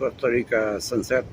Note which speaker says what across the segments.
Speaker 1: Costa Rica sunset.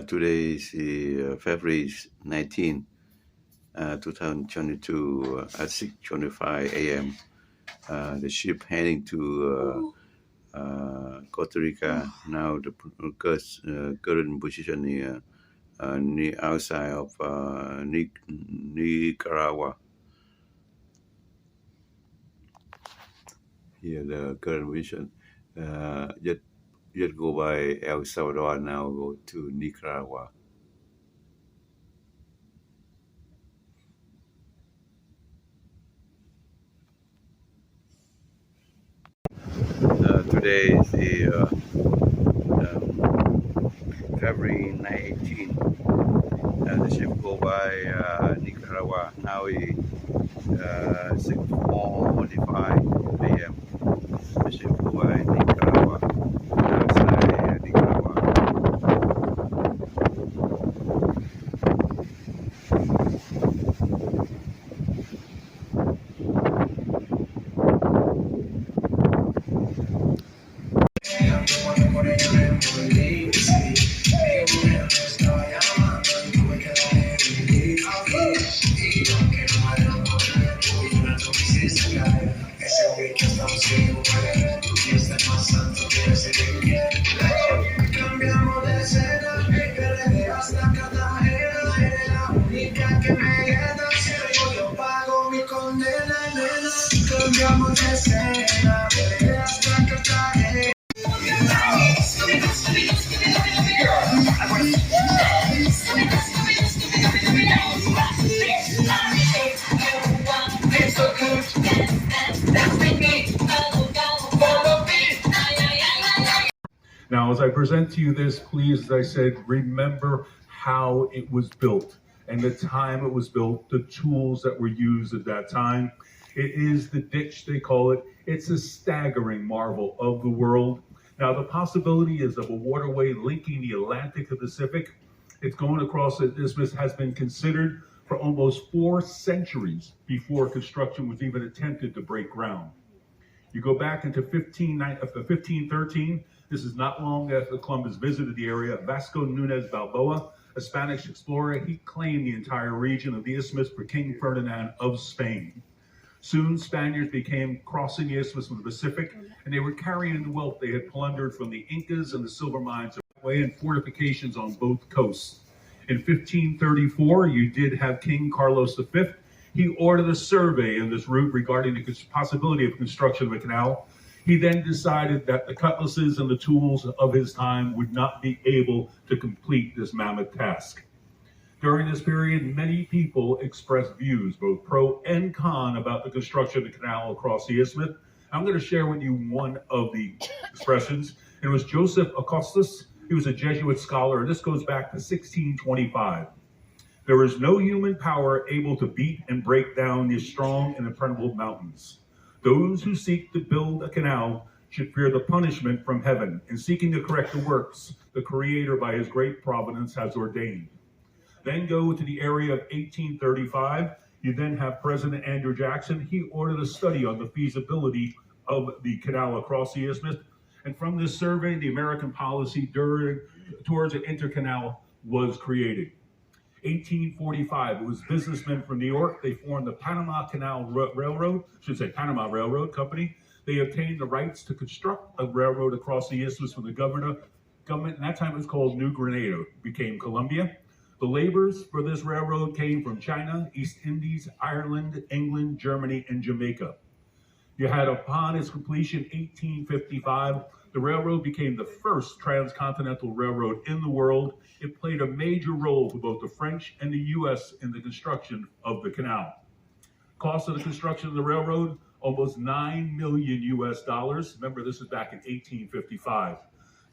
Speaker 1: Today is February 19, 2022 at 6:25 a.m. The ship heading to Costa Rica. Now the current position near outside of Nicaragua. Here the current position. Just go by El Salvador, now go to Nicaragua. Today is the February 19. The ship go by Nicaragua. Now it's 6:45 a.m. The ship go by Nicaragua. Outside Nicaragua.
Speaker 2: Now, as I present to you this, please, as I said, remember how it was built and the time it was built, the tools that were used at that time. It is the ditch, they call it. It's a staggering marvel of the world. Now, the possibility is of a waterway linking the Atlantic to the Pacific. It's going across the isthmus, has been considered for almost 4 centuries before construction was even attempted to break ground. You go back into 1513, this is not long after Columbus visited the area. Vasco Nunez Balboa, a Spanish explorer, he claimed the entire region of the isthmus for King Ferdinand of Spain. Soon, Spaniards began crossing the isthmus from the Pacific, and they were carrying the wealth they had plundered from the Incas and the silver mines away and fortifications on both coasts. In 1534, you did have King Carlos V. He ordered a survey in this route regarding the possibility of construction of a canal. He then decided that the cutlasses and the tools of his time would not be able to complete this mammoth task. During this period, many people expressed views, both pro and con, about the construction of the canal across the isthmus. I'm going to share with you one of the expressions. It was Joseph Acostus. He was a Jesuit scholar, and this goes back to 1625. There is no human power able to beat and break down these strong and impregnable mountains. Those who seek to build a canal should fear the punishment from heaven in seeking to correct the works the Creator by his great providence has ordained. Then go to the area of 1835. You then have President Andrew Jackson. He ordered a study on the feasibility of the canal across the isthmus. And from this survey, the American policy towards an intercanal was created. 1845, it was businessmen from New York. They formed the Panama Canal Railroad, Panama Railroad Company. They obtained the rights to construct a railroad across the isthmus from the government. At that time it was called New Granada, became Columbia. The laborers for this railroad came from China, East Indies, Ireland, England, Germany, and Jamaica. You had, upon its completion, 1855, the railroad became the first transcontinental railroad in the world. It played a major role for both the French and the U.S. in the construction of the canal. Cost of the construction of the railroad, almost $9 million US. Remember, this is back in 1855.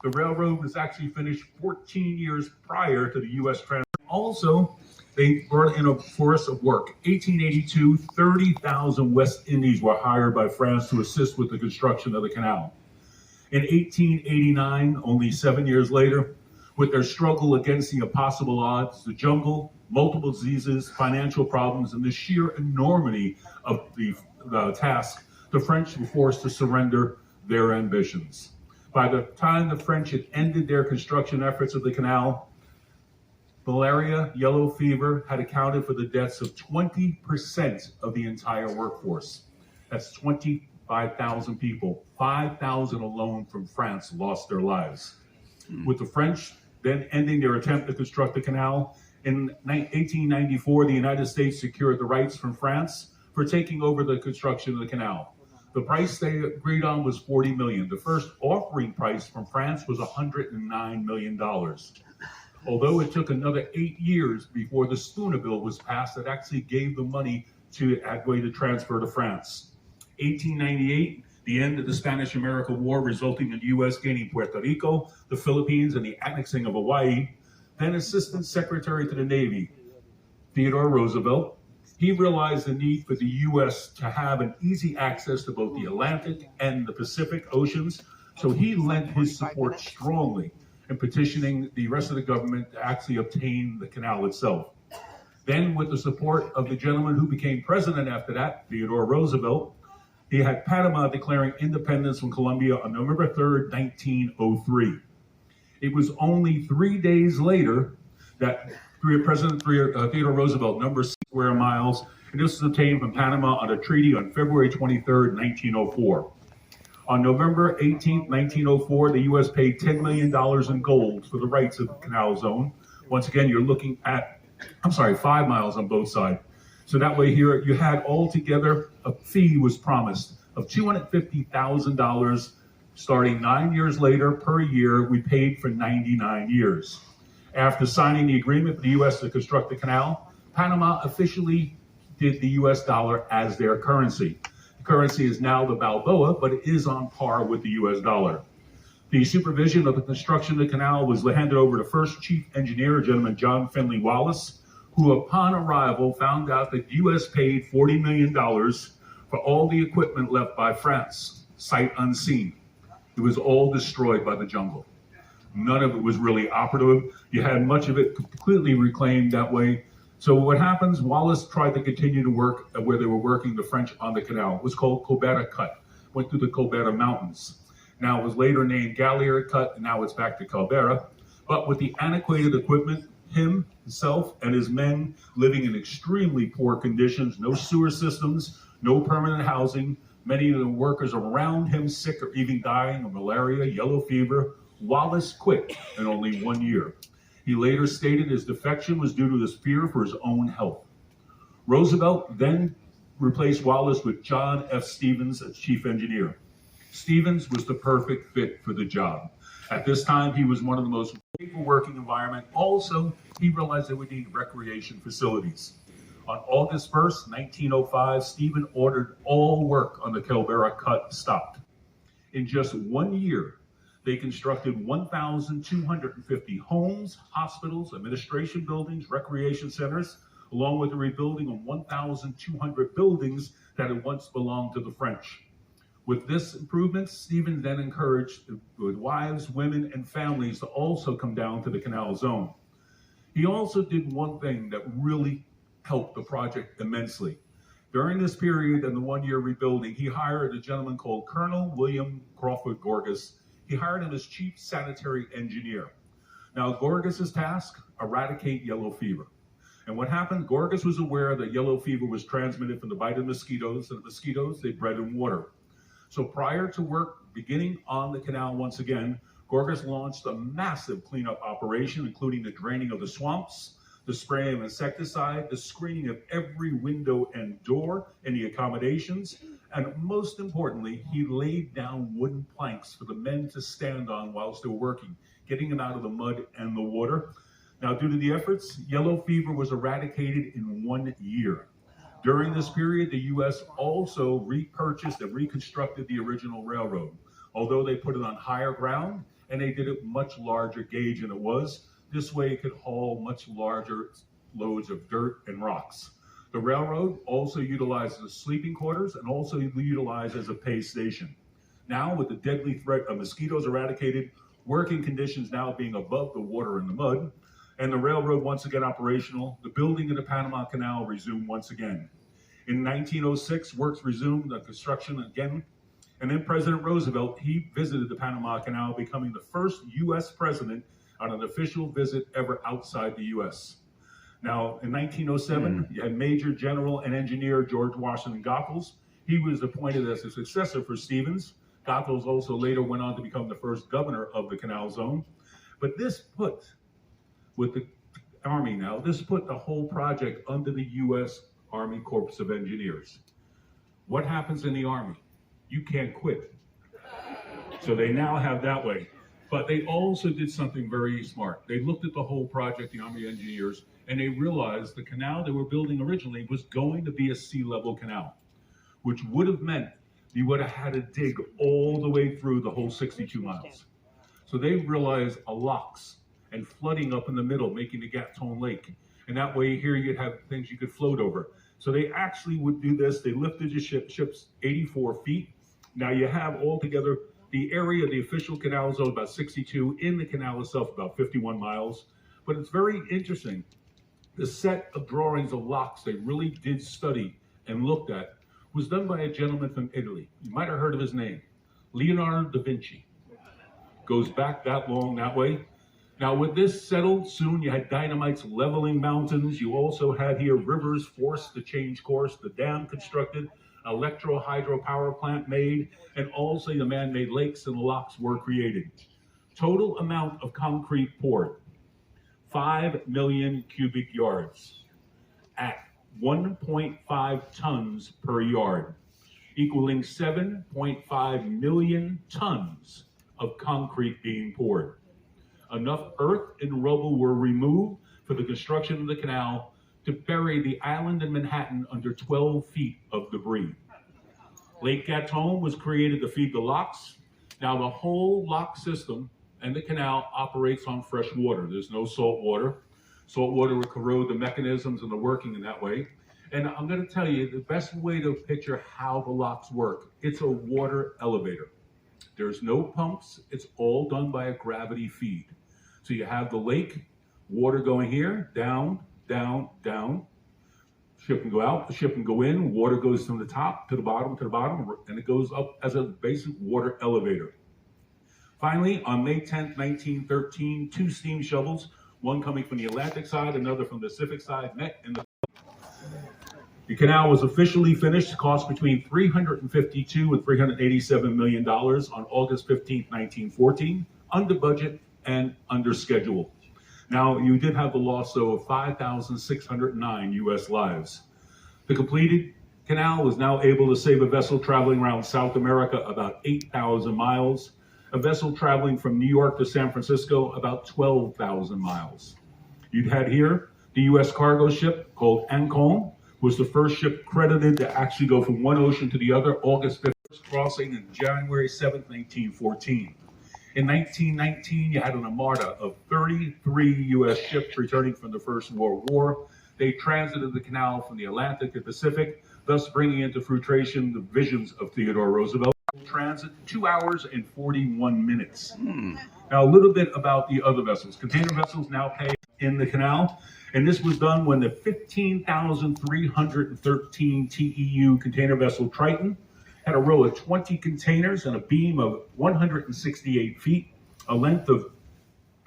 Speaker 2: The railroad was actually finished 14 years prior to the U.S. Also, they brought in a force of work. 1882, 30,000 West Indies were hired by France to assist with the construction of the canal. In 1889, only 7 years later, with their struggle against the impossible odds, the jungle, multiple diseases, financial problems, and the sheer enormity of the task, the French were forced to surrender their ambitions. By the time the French had ended their construction efforts of the canal, malaria, yellow fever had accounted for the deaths of 20% of the entire workforce. That's 25,000 people. 5,000 alone from France lost their lives. With the French then ending their attempt to construct the canal, in 1894, the United States secured the rights from France for taking over the construction of the canal. The price they agreed on was $40 million. The first offering price from France was $109 million. Although it took another 8 years before the Spooner Bill was passed that actually gave the money to transfer to France. 1898, the end of the Spanish-American War, resulting in the U.S. gaining Puerto Rico, the Philippines, and the annexing of Hawaii. Then Assistant Secretary to the Navy, Theodore Roosevelt, he realized the need for the U.S. to have an easy access to both the Atlantic and the Pacific Oceans, so he lent his support strongly in petitioning the rest of the government to actually obtain the canal itself. Then, with the support of the gentleman who became president after that, Theodore Roosevelt, he had Panama declaring independence from Colombia on November 3rd, 1903. It was only 3 days later that President Theodore Roosevelt, number 6 square miles, and this was obtained from Panama on a treaty on February 23rd, 1904. On November 18th, 1904, the U.S. paid $10 million in gold for the rights of the canal zone. Once again, you're looking at, 5 miles on both sides. So that way here, you had altogether, a fee was promised of $250,000 starting 9 years later per year. We paid for 99 years. After signing the agreement for the U.S. to construct the canal, Panama officially did the U.S. dollar as their currency. The currency is now the Balboa, but it is on par with the U.S. dollar. The supervision of the construction of the canal was handed over to first chief engineer, a gentleman John Finley Wallace, who upon arrival found out that the U.S. paid $40 million for all the equipment left by France, sight unseen. It was all destroyed by the jungle. None of it was really operative. You had much of it completely reclaimed that way. So what happens, Wallace tried to continue to work where they were working the French on the canal. It was called Colbert Cut, went through the Colbert Mountains. Now it was later named Gallier Cut, and now it's back to Colbert. But with the antiquated equipment, himself, and his men living in extremely poor conditions, no sewer systems, no permanent housing, many of the workers around him sick or even dying of malaria, yellow fever, Wallace quit in only 1 year. He later stated his defection was due to his fear for his own health. Roosevelt then replaced Wallace with John F. Stevens as chief engineer. Stevens was the perfect fit for the job. At this time, he was one of the most favorable working environment. Also, he realized they would need recreation facilities. On August 1st, 1905, Stevens ordered all work on the Colbert Cut stopped. In just 1 year, they constructed 1,250 homes, hospitals, administration buildings, recreation centers, along with the rebuilding of 1,200 buildings that had once belonged to the French. With this improvement, Stevens then encouraged wives, women, and families to also come down to the canal zone. He also did one thing that really helped the project immensely. During this period and the 1 year rebuilding, he hired a gentleman called Colonel William Crawford Gorgas. He hired him as chief sanitary engineer. Now, Gorgas's task, eradicate yellow fever. And what happened, Gorgas was aware that yellow fever was transmitted from the bite of mosquitoes, and the mosquitoes, they bred in water. So prior to work beginning on the canal once again, Gorgas launched a massive cleanup operation, including the draining of the swamps, the spraying of insecticide, the screening of every window and door in the accommodations, and most importantly, he laid down wooden planks for the men to stand on whilst they were working, getting them out of the mud and the water. Now, due to the efforts, yellow fever was eradicated in 1 year. During this period, the U.S. also repurchased and reconstructed the original railroad, although they put it on higher ground and they did it much larger gauge than it was. This way it could haul much larger loads of dirt and rocks. The railroad also utilized as sleeping quarters and also utilized as a pay station. Now, with the deadly threat of mosquitoes eradicated, working conditions now being above the water and the mud, and the railroad once again operational, the building of the Panama Canal resumed once again. In 1906, works resumed on construction again, and then President Roosevelt, he visited the Panama Canal, becoming the first U.S. president on an official visit ever outside the U.S. Now, in 1907, you had Major General and Engineer George Washington Goethals. He was appointed as a successor for Stevens. Goethals also later went on to become the first governor of the Canal Zone. But this put, with the Army now, this put the whole project under the U.S. Army Corps of Engineers. What happens in the Army? You can't quit. So they now have that way. But they also did something very smart. They looked at the whole project, the Army engineers, and they realized the canal they were building originally was going to be a sea level canal, which would have meant you would have had to dig all the way through the whole 62 miles. So they realized a locks and flooding up in the middle, making the Gatun Lake. And that way here you'd have things you could float over. So they actually would do this. They lifted the ships 84 feet. Now you have altogether the area of the official canal zone about 62, in the canal itself about 51 miles. But it's very interesting. The set of drawings of locks they really did study and looked at was done by a gentleman from Italy. You might have heard of his name, Leonardo da Vinci. Goes back that long that way. Now with this settled, soon you had dynamites leveling mountains. You also had here rivers forced to change course, the dam constructed, electro-hydro power plant made, and also the man-made lakes and locks were created. Total amount of concrete poured, 5 million cubic yards at 1.5 tons per yard, equaling 7.5 million tons of concrete being poured. Enough earth and rubble were removed for the construction of the canal to bury the island in Manhattan under 12 feet of debris. Lake Gatun was created to feed the locks. Now the whole lock system and the canal operates on fresh water. There's no salt water. Salt water would corrode the mechanisms and the working in that way. And I'm going to tell you the best way to picture how the locks work. It's a water elevator. There's no pumps. It's all done by a gravity feed. So you have the lake, water going here, down, down, down. Ship can go out, the ship can go in, water goes from the top to the bottom, and it goes up as a basic water elevator. Finally, on May 10th, 1913, two steam shovels, one coming from the Atlantic side, another from the Pacific side, met in the canal was officially finished, cost between $352 and $387 million on August 15, 1914, under budget and under schedule. Now, you did have the loss, though, of 5,609 U.S. lives. The completed canal was now able to save a vessel traveling around South America about 8,000 miles, a vessel traveling from New York to San Francisco about 12,000 miles. You'd had here the U.S. cargo ship called Ancon, was the first ship credited to actually go from one ocean to the other, August 5th, crossing in January 7th, 1914. In 1919, you had an armada of 33 U.S. ships returning from the First World War. They transited the canal from the Atlantic to the Pacific, thus bringing into fruition the visions of Theodore Roosevelt. Transit 2 hours and 41 minutes. Now, a little bit about the other vessels. Container vessels now pay in the canal, and this was done when the 15,313 TEU container vessel Triton had a row of 20 containers and a beam of 168 feet, a length of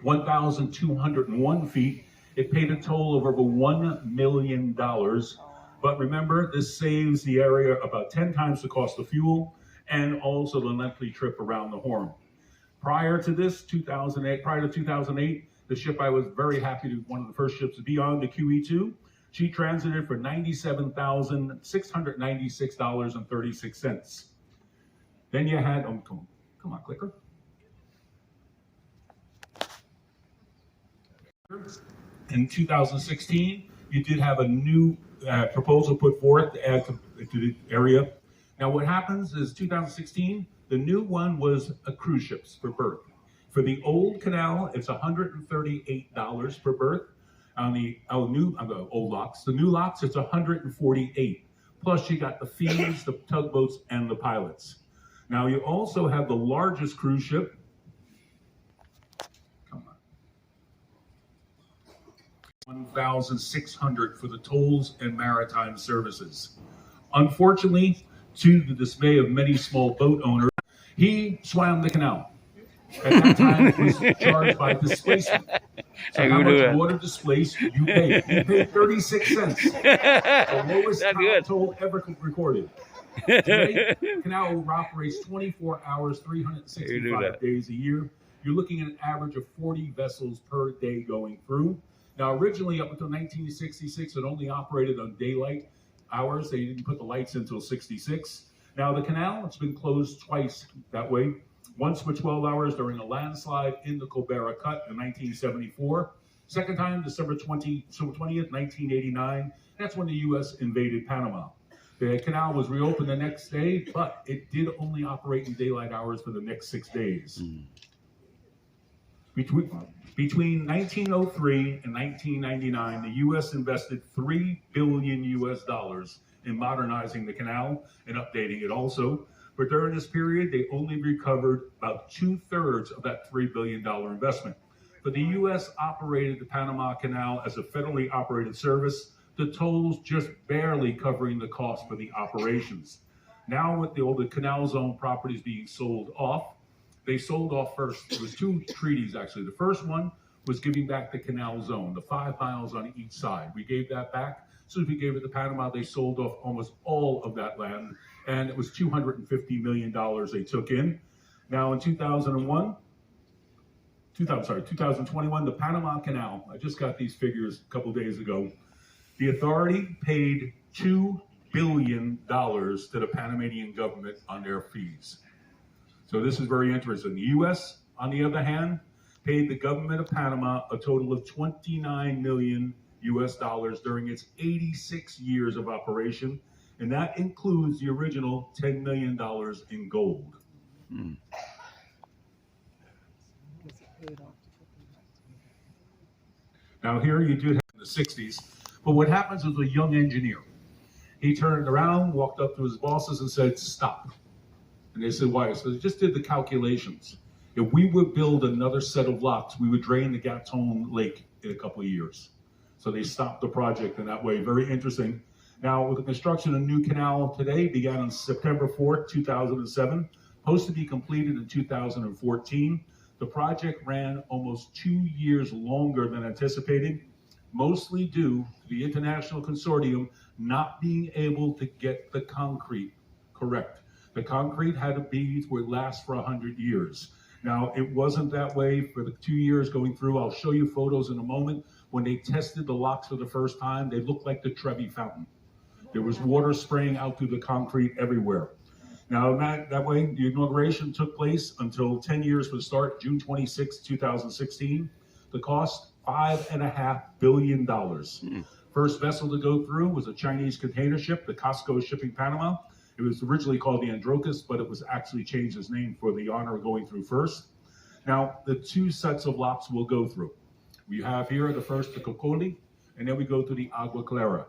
Speaker 2: 1,201 feet. It paid a toll of over $1 million. But remember, this saves the area about 10 times the cost of fuel and also the lengthy trip around the Horn. Prior to 2008, the ship I was very happy to, one of the first ships to be on, the QE2, she transited for $97,696.36. Then you had, come on, clicker. In 2016, you did have a new proposal put forth to add to the area. Now what happens is 2016, the new one was a cruise ships per berth. For the old canal, it's $138 per berth. On the old locks, the new locks, it's $148. Plus you got the fees, the tugboats, and the pilots. Now you also have the largest cruise ship. Come on. $1,600 for the tolls and maritime services. Unfortunately, to the dismay of many small boat owners, he swam the canal. At that time, it was charged by displacement. So how much water displaced you paid? You paid 36 cents. The lowest toll ever recorded. Today, canal operates 24 hours, 365 days a year. You're looking at an average of 40 vessels per day going through. Now, originally, up until 1966, it only operated on daylight hours. They didn't put the lights in until 66. Now, the canal, it's been closed twice that way. Once for 12 hours during a landslide in the Colbert Cut in 1974. Second time, December 20th, 1989. That's when the U.S. invaded Panama. The canal was reopened the next day, but it did only operate in daylight hours for the next 6 days. Between 1903 and 1999, the U.S. invested $3 billion in modernizing the canal and updating it also. But during this period, they only recovered about 2/3 of that $3 billion investment. But the U.S. operated the Panama Canal as a federally operated service, the tolls just barely covering the cost for the operations. Now with all the canal zone properties being sold off, they sold off first. There was two treaties, actually. The first one was giving back the canal zone, the 5 miles on each side. We gave that back. As soon as we gave it to Panama, they sold off almost all of that land, and it was $250 million they took in. Now in 2021, the Panama Canal, I just got these figures a couple days ago. The authority paid $2 billion to the Panamanian government on their fees. So this is very interesting. The U.S., on the other hand, paid the government of Panama a total of $29 million during its 86 years of operation, and that includes the original $10 million in gold. Now here you did have in the 60s, but what happens is a young engineer. He turned around, walked up to his bosses and said, stop. And they said, why? So they just did the calculations. If we would build another set of locks, we would drain the Gatun Lake in a couple of years. So they stopped the project in that way. Very interesting. Now, with the construction of new canal today, began on September 4th, 2007, supposed to be completed in 2014. The project ran almost 2 years longer than anticipated, mostly due to the international consortium not being able to get the concrete correct. The concrete had to be where it lasts for 100 years. Now, it wasn't that way for the 2 years going through. I'll show you photos in a moment. When they tested the locks for the first time, they looked like the Trevi Fountain. There was water spraying out through the concrete everywhere. Now, that way, the inauguration took place until 10 years would start, June 26, 2016. The cost, $5.5 billion. First vessel to go through was a Chinese container ship, the Costco Shipping Panama. It was originally called the Androcus, but it was actually changed its name for the honor of going through first. Now, the two sets of locks we'll go through. We have here the first, the Cocoli, and then we go to the Agua Clara.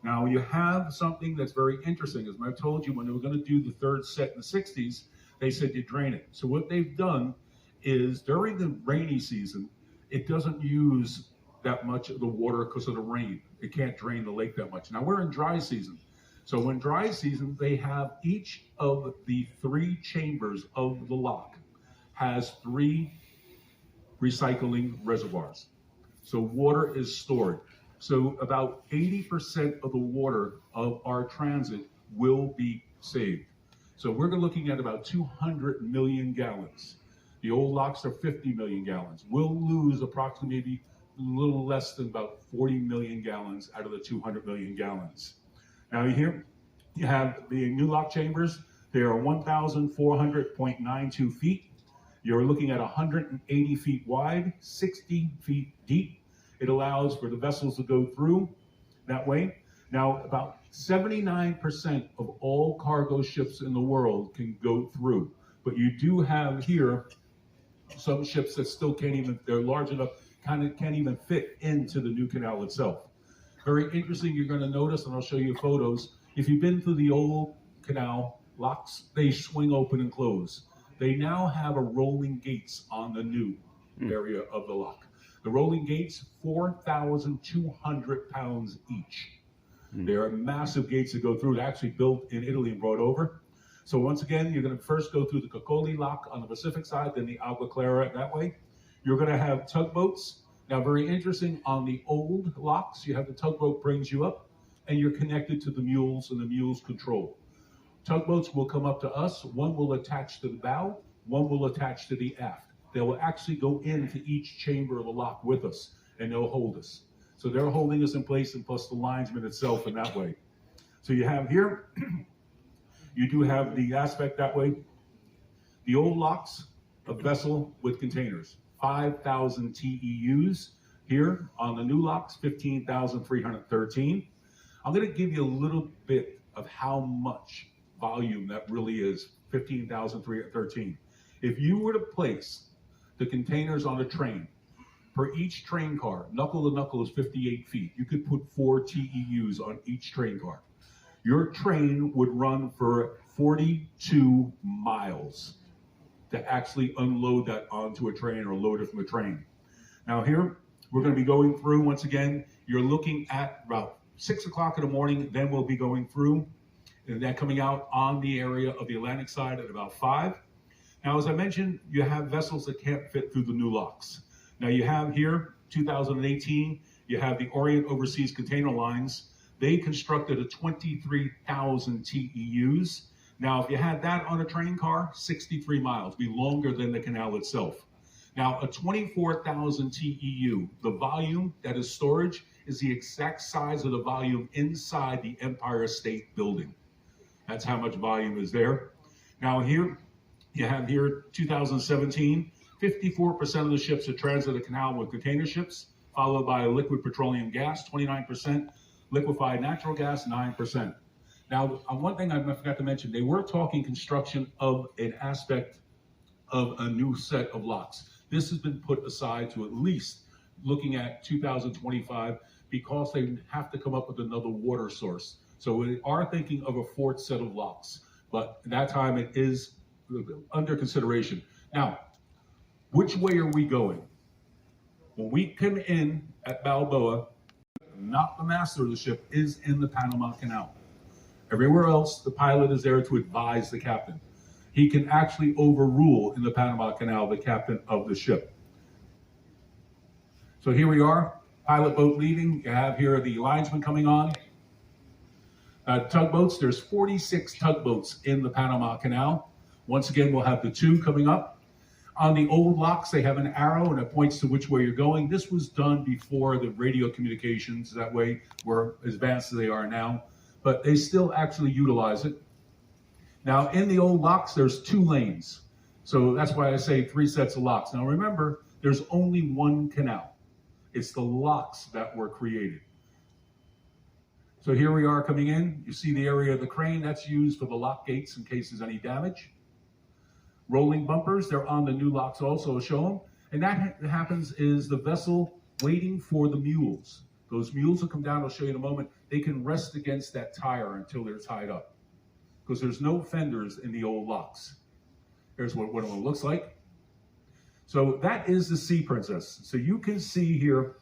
Speaker 2: Now, you have something that's very interesting. As I told you, when they were going to do the third set in the 60s, they said you drain it. So what they've done is during the rainy season, it doesn't use that much of the water because of the rain. It can't drain the lake that much. Now, we're in dry season. So when dry season, they have each of the 3 chambers of the lock has 3 recycling reservoirs. So water is stored. So about 80% of the water of our transit will be saved. So we're looking at about 200 million gallons. The old locks are 50 million gallons. We'll lose approximately a little less than about 40 million gallons out of the 200 million gallons. Now here you have the new lock chambers. They are 1,400.92 feet. You're looking at 180 feet wide, 60 feet deep. It allows for the vessels to go through that way. Now, about 79% of all cargo ships in the world can go through. But you do have here some ships that still can't even, they're large enough, can't even fit into the new canal itself. Very interesting, you're going to notice, and I'll show you photos. If you've been through the old canal, locks, they swing open and close. They now have a rolling gates on the new area of the lock. The rolling gates, 4,200 pounds each. They are massive gates that go through. They're actually built in Italy and brought over. So once again, you're going to first go through the Cocoli lock on the Pacific side, then the Agua Clara that way. You're going to have tugboats. Now, very interesting, on the old locks, you have the tugboat brings you up, and you're connected to the mules, and the mules control. Tugboats will come up to us. One will attach to the bow, one will attach to the aft. They will actually go into each chamber of the lock with us, and they'll hold us. So they're holding us in place, and plus the linesman itself in that way. So you have here, you do have the aspect that way. The old locks, a vessel with containers, 5,000 TEUs. Here on the new locks, 15,313. I'm going to give you a little bit of how much volume that really is, 15,313. If you were to place the containers on a train, per each train car, knuckle to knuckle is 58 feet. You could put 4 TEUs on each train car. Your train would run for 42 miles to actually unload that onto a train or load it from a train. Now here, we're going to be going through, once again, you're looking at about 6 o'clock in the morning, then we'll be going through, and then coming out on the area of the Atlantic side at about 5. Now, as I mentioned, you have vessels that can't fit through the new locks. Now you have here, 2018, you have the Orient Overseas Container Lines. They constructed a 23,000 TEUs. Now, if you had that on a train car, 63 miles, be longer than the canal itself. Now, a 24,000 TEU, the volume that is storage is the exact size of the volume inside the Empire State Building. That's how much volume is there. Now here, you have here 2017, 54% of the ships that transit the canal were container ships, followed by liquid petroleum gas, 29%, liquefied natural gas, 9%. Now, one thing I forgot to mention, they were talking construction of an aspect of a new set of locks. This has been put aside to at least looking at 2025 because they have to come up with another water source. So we are thinking of a 4th set of locks, but at that time it is under consideration. Now, which way are we going? When we come in at Balboa, not the master of the ship, is in the Panama Canal. Everywhere else, the pilot is there to advise the captain. He can actually overrule in the Panama Canal the captain of the ship. So here we are, pilot boat leaving. You have here the linesman coming on. Tugboats, there's 46 tugboats in the Panama Canal. Once again, we'll have the 2 coming up. On the old locks, they have an arrow and it points to which way you're going. This was done before the radio communications, that way we're as advanced as they are now, but they still actually utilize it. Now, in the old locks, there's 2 lanes. So that's why I say 3 sets of locks. Now remember, there's only 1 canal. It's the locks that were created. So here we are coming in. You see the area of the crane. That's used for the lock gates in case there's any damage. Rolling bumpers, they're on the new locks also, show them. And that happens is the vessel waiting for the mules. Those mules will come down, I'll show you in a moment. They can rest against that tire until they're tied up, because there's no fenders in the old locks. Here's what it looks like. So that is the Sea Princess. So you can see here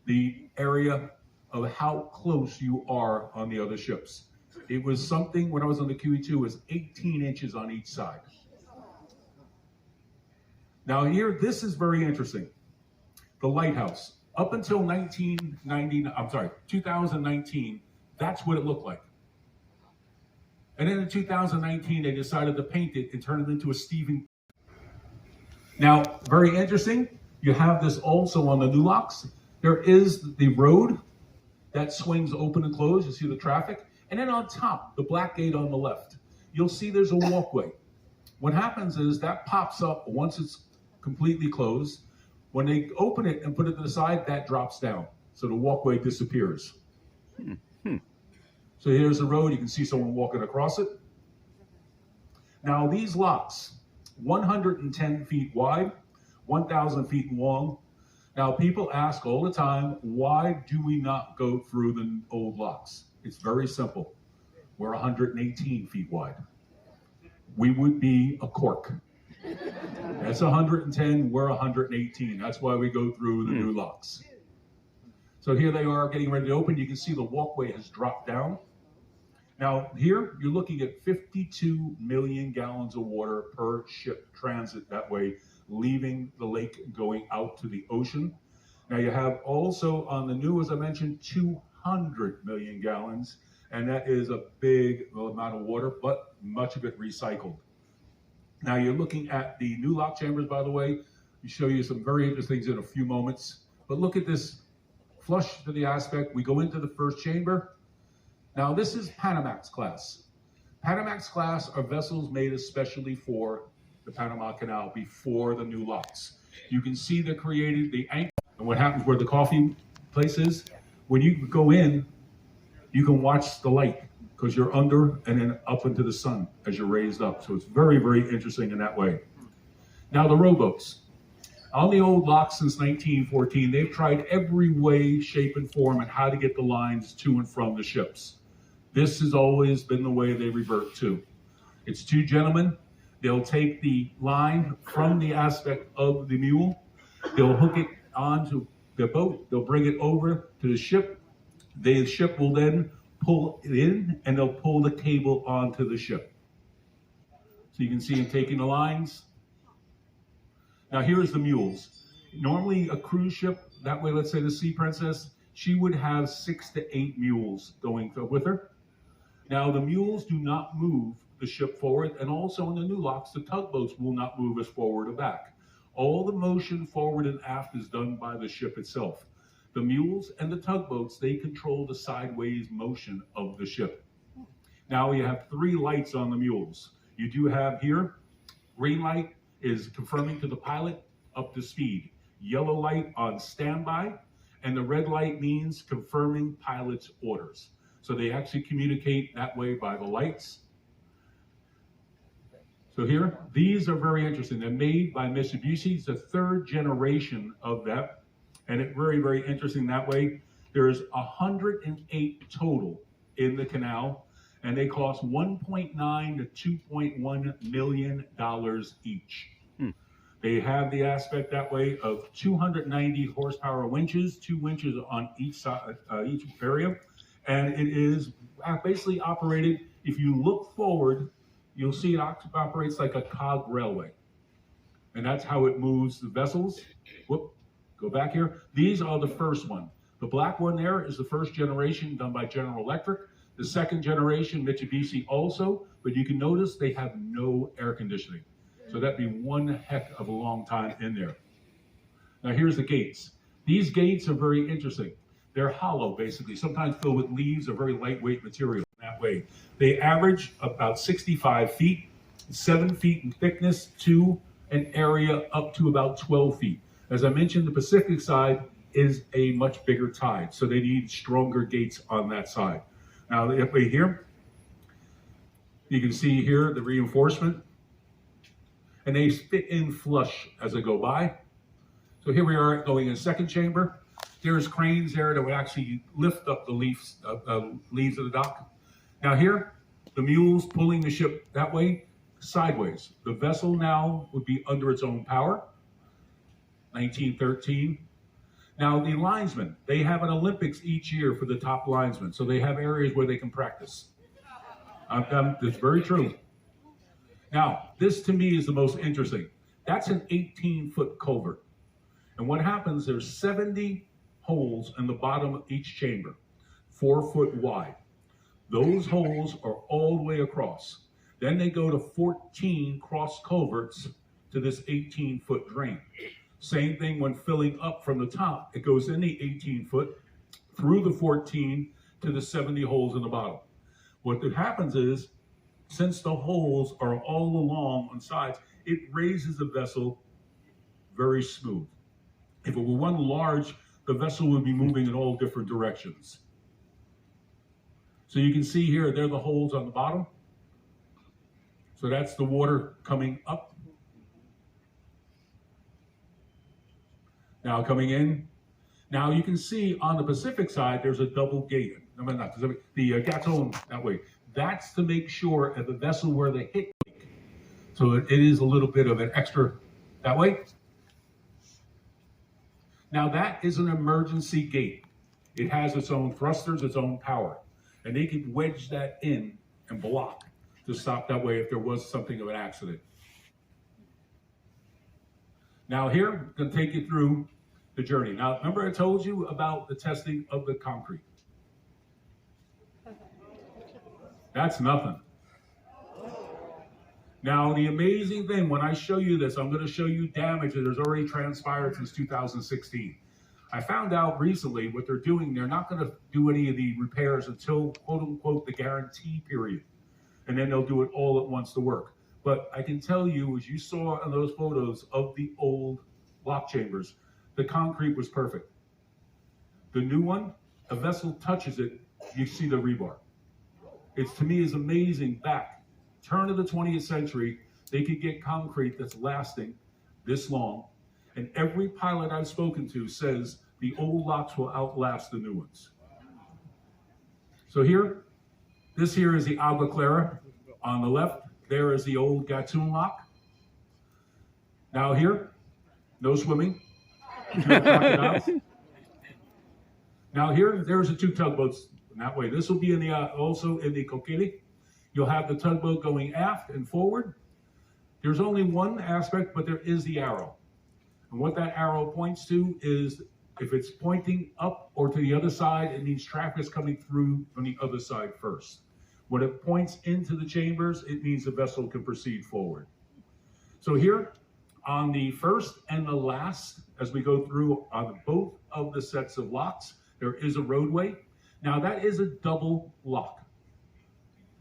Speaker 2: the area of how close you are on the other ships. It was something, when I was on the QE2, it was 18 inches on each side. Now here, this is very interesting. The lighthouse, up until 2019, that's what it looked like. And then in 2019, they decided to paint it and turn it into a Stephen. Now, very interesting, you have this also on the new locks. There is the road that swings open and closed. You see the traffic. And then on top, the black gate on the left, you'll see there's a walkway. What happens is that pops up once it's completely closed. When they open it and put it to the side, that drops down. So the walkway disappears. So here's the road. You can see someone walking across it. Now these locks, 110 feet wide, 1,000 feet long. Now people ask all the time, why do we not go through the old locks? It's very simple. We're 118 feet wide. We would be a cork. That's 110, we're 118. That's why we go through the new locks. So here they are getting ready to open. You can see the walkway has dropped down. Now here, you're looking at 52 million gallons of water per ship transit that way, leaving the lake and going out to the ocean. Now you have also on the new, as I mentioned, 200 million gallons, and that is a big amount of water, but much of it recycled. Now you're looking at the new lock chambers, by the way. We show you some very interesting things in a few moments, but look at this flush to the aspect. We go into the first chamber. Now this is Panamax class. Panamax class are vessels made especially for the Panama Canal before the new locks. You can see they're created, the anchor, and what happens where the coffee place is. When you go in, you can watch the light because you're under and then up into the sun as you're raised up. So it's very, very interesting in that way. Now the rowboats. On the old locks since 1914, they've tried every way, shape, and form on how to get the lines to and from the ships. This has always been the way they revert to. It's 2 gentlemen. They'll take the line from the aspect of the mule. They'll hook it onto the boat. They'll bring it over to the ship. The ship will then pull it in, and they'll pull the cable onto the ship. So you can see them taking the lines. Now here's the mules. Normally a cruise ship, that way, let's say the Sea Princess, she would have 6 to 8 mules going with her. Now the mules do not move the ship forward, and also in the new locks, the tugboats will not move us forward or back. All the motion forward and aft is done by the ship itself. The mules and the tugboats, they control the sideways motion of the ship. Now we have 3 lights on the mules. You do have here, green light is confirming to the pilot up to speed. Yellow light on standby, and the red light means confirming pilot's orders. So they actually communicate that way by the lights. So here, these are very interesting. They're made by Mitsubishi. It's the 3rd generation of that. And it's very, very interesting that way. There's 108 total in the canal, and they cost $1.9 to $2.1 million each. They have the aspect that way of 290 horsepower winches, 2 winches on each side, each area, and it is basically operated. If you look forward, you'll see it operates like a cog railway, and that's how it moves the vessels. Whoop, go back here. These are the first one. The black one there is the first generation done by General Electric. The second generation, Mitsubishi also, but you can notice they have no air conditioning. So that'd be one heck of a long time in there. Now here's the gates. These gates are very interesting. They're hollow, basically, sometimes filled with leaves or very lightweight material that way. They average about 65 feet, 7 feet in thickness to an area up to about 12 feet. As I mentioned, the Pacific side is a much bigger tide, so they need stronger gates on that side. Now, if we here, you can see here the reinforcement, and they fit in flush as they go by. So here we are going in second chamber. There's cranes there that would actually lift up the leaves of the dock. Now here, the mules pulling the ship that way, sideways. The vessel now would be under its own power. 1913. Now the linesmen, they have an Olympics each year for the top linesmen, so they have areas where they can practice. It's very true. Now, this to me is the most interesting. That's an 18-foot culvert. And what happens, there's 70 holes in the bottom of each chamber, 4 foot wide. Those holes are all the way across. Then they go to 14 cross culverts to this 18-foot drain. Same thing when filling up from the top. It goes in the 18-foot through the 14 to the 70 holes in the bottom. What happens is, since the holes are all along on sides, it raises the vessel very smooth. If it were one large, the vessel would be moving in all different directions. So you can see here, they're the holes on the bottom. So that's the water coming up. Now coming in. Now you can see on the Pacific side, there's a double gate. No, not Pacific, the Gatone that way. That's to make sure at the vessel where they hit. So it is a little bit of an extra that way. Now that is an emergency gate. It has its own thrusters, its own power. And they could wedge that in and block to stop that way if there was something of an accident. Now here, I'm going to take you through the journey. Now, remember I told you about the testing of the concrete. That's nothing. Now, the amazing thing, when I show you this, I'm going to show you damage that has already transpired since 2016. I found out recently what they're doing, they're not going to do any of the repairs until, quote unquote, the guarantee period. And then they'll do it all at once to work. But I can tell you, as you saw in those photos of the old lock chambers, the concrete was perfect. The new one, a vessel touches it, you see the rebar. It's, to me, is amazing. Back, turn of the 20th century, they could get concrete that's lasting this long. And every pilot I've spoken to says the old locks will outlast the new ones. So here, this here is the Agua Clara on the left. There is the old Gatun lock. Now here, no swimming. Now here, there's the 2 tugboats that way. This will be in the also in the Kokili. You'll have the tugboat going aft and forward. There's only one aspect, but there is the arrow. And what that arrow points to is if it's pointing up or to the other side, it means traffic is coming through from the other side first. When it points into the chambers, it means the vessel can proceed forward. So here, on the first and the last, as we go through on both of the sets of locks, there is a roadway. Now that is a double lock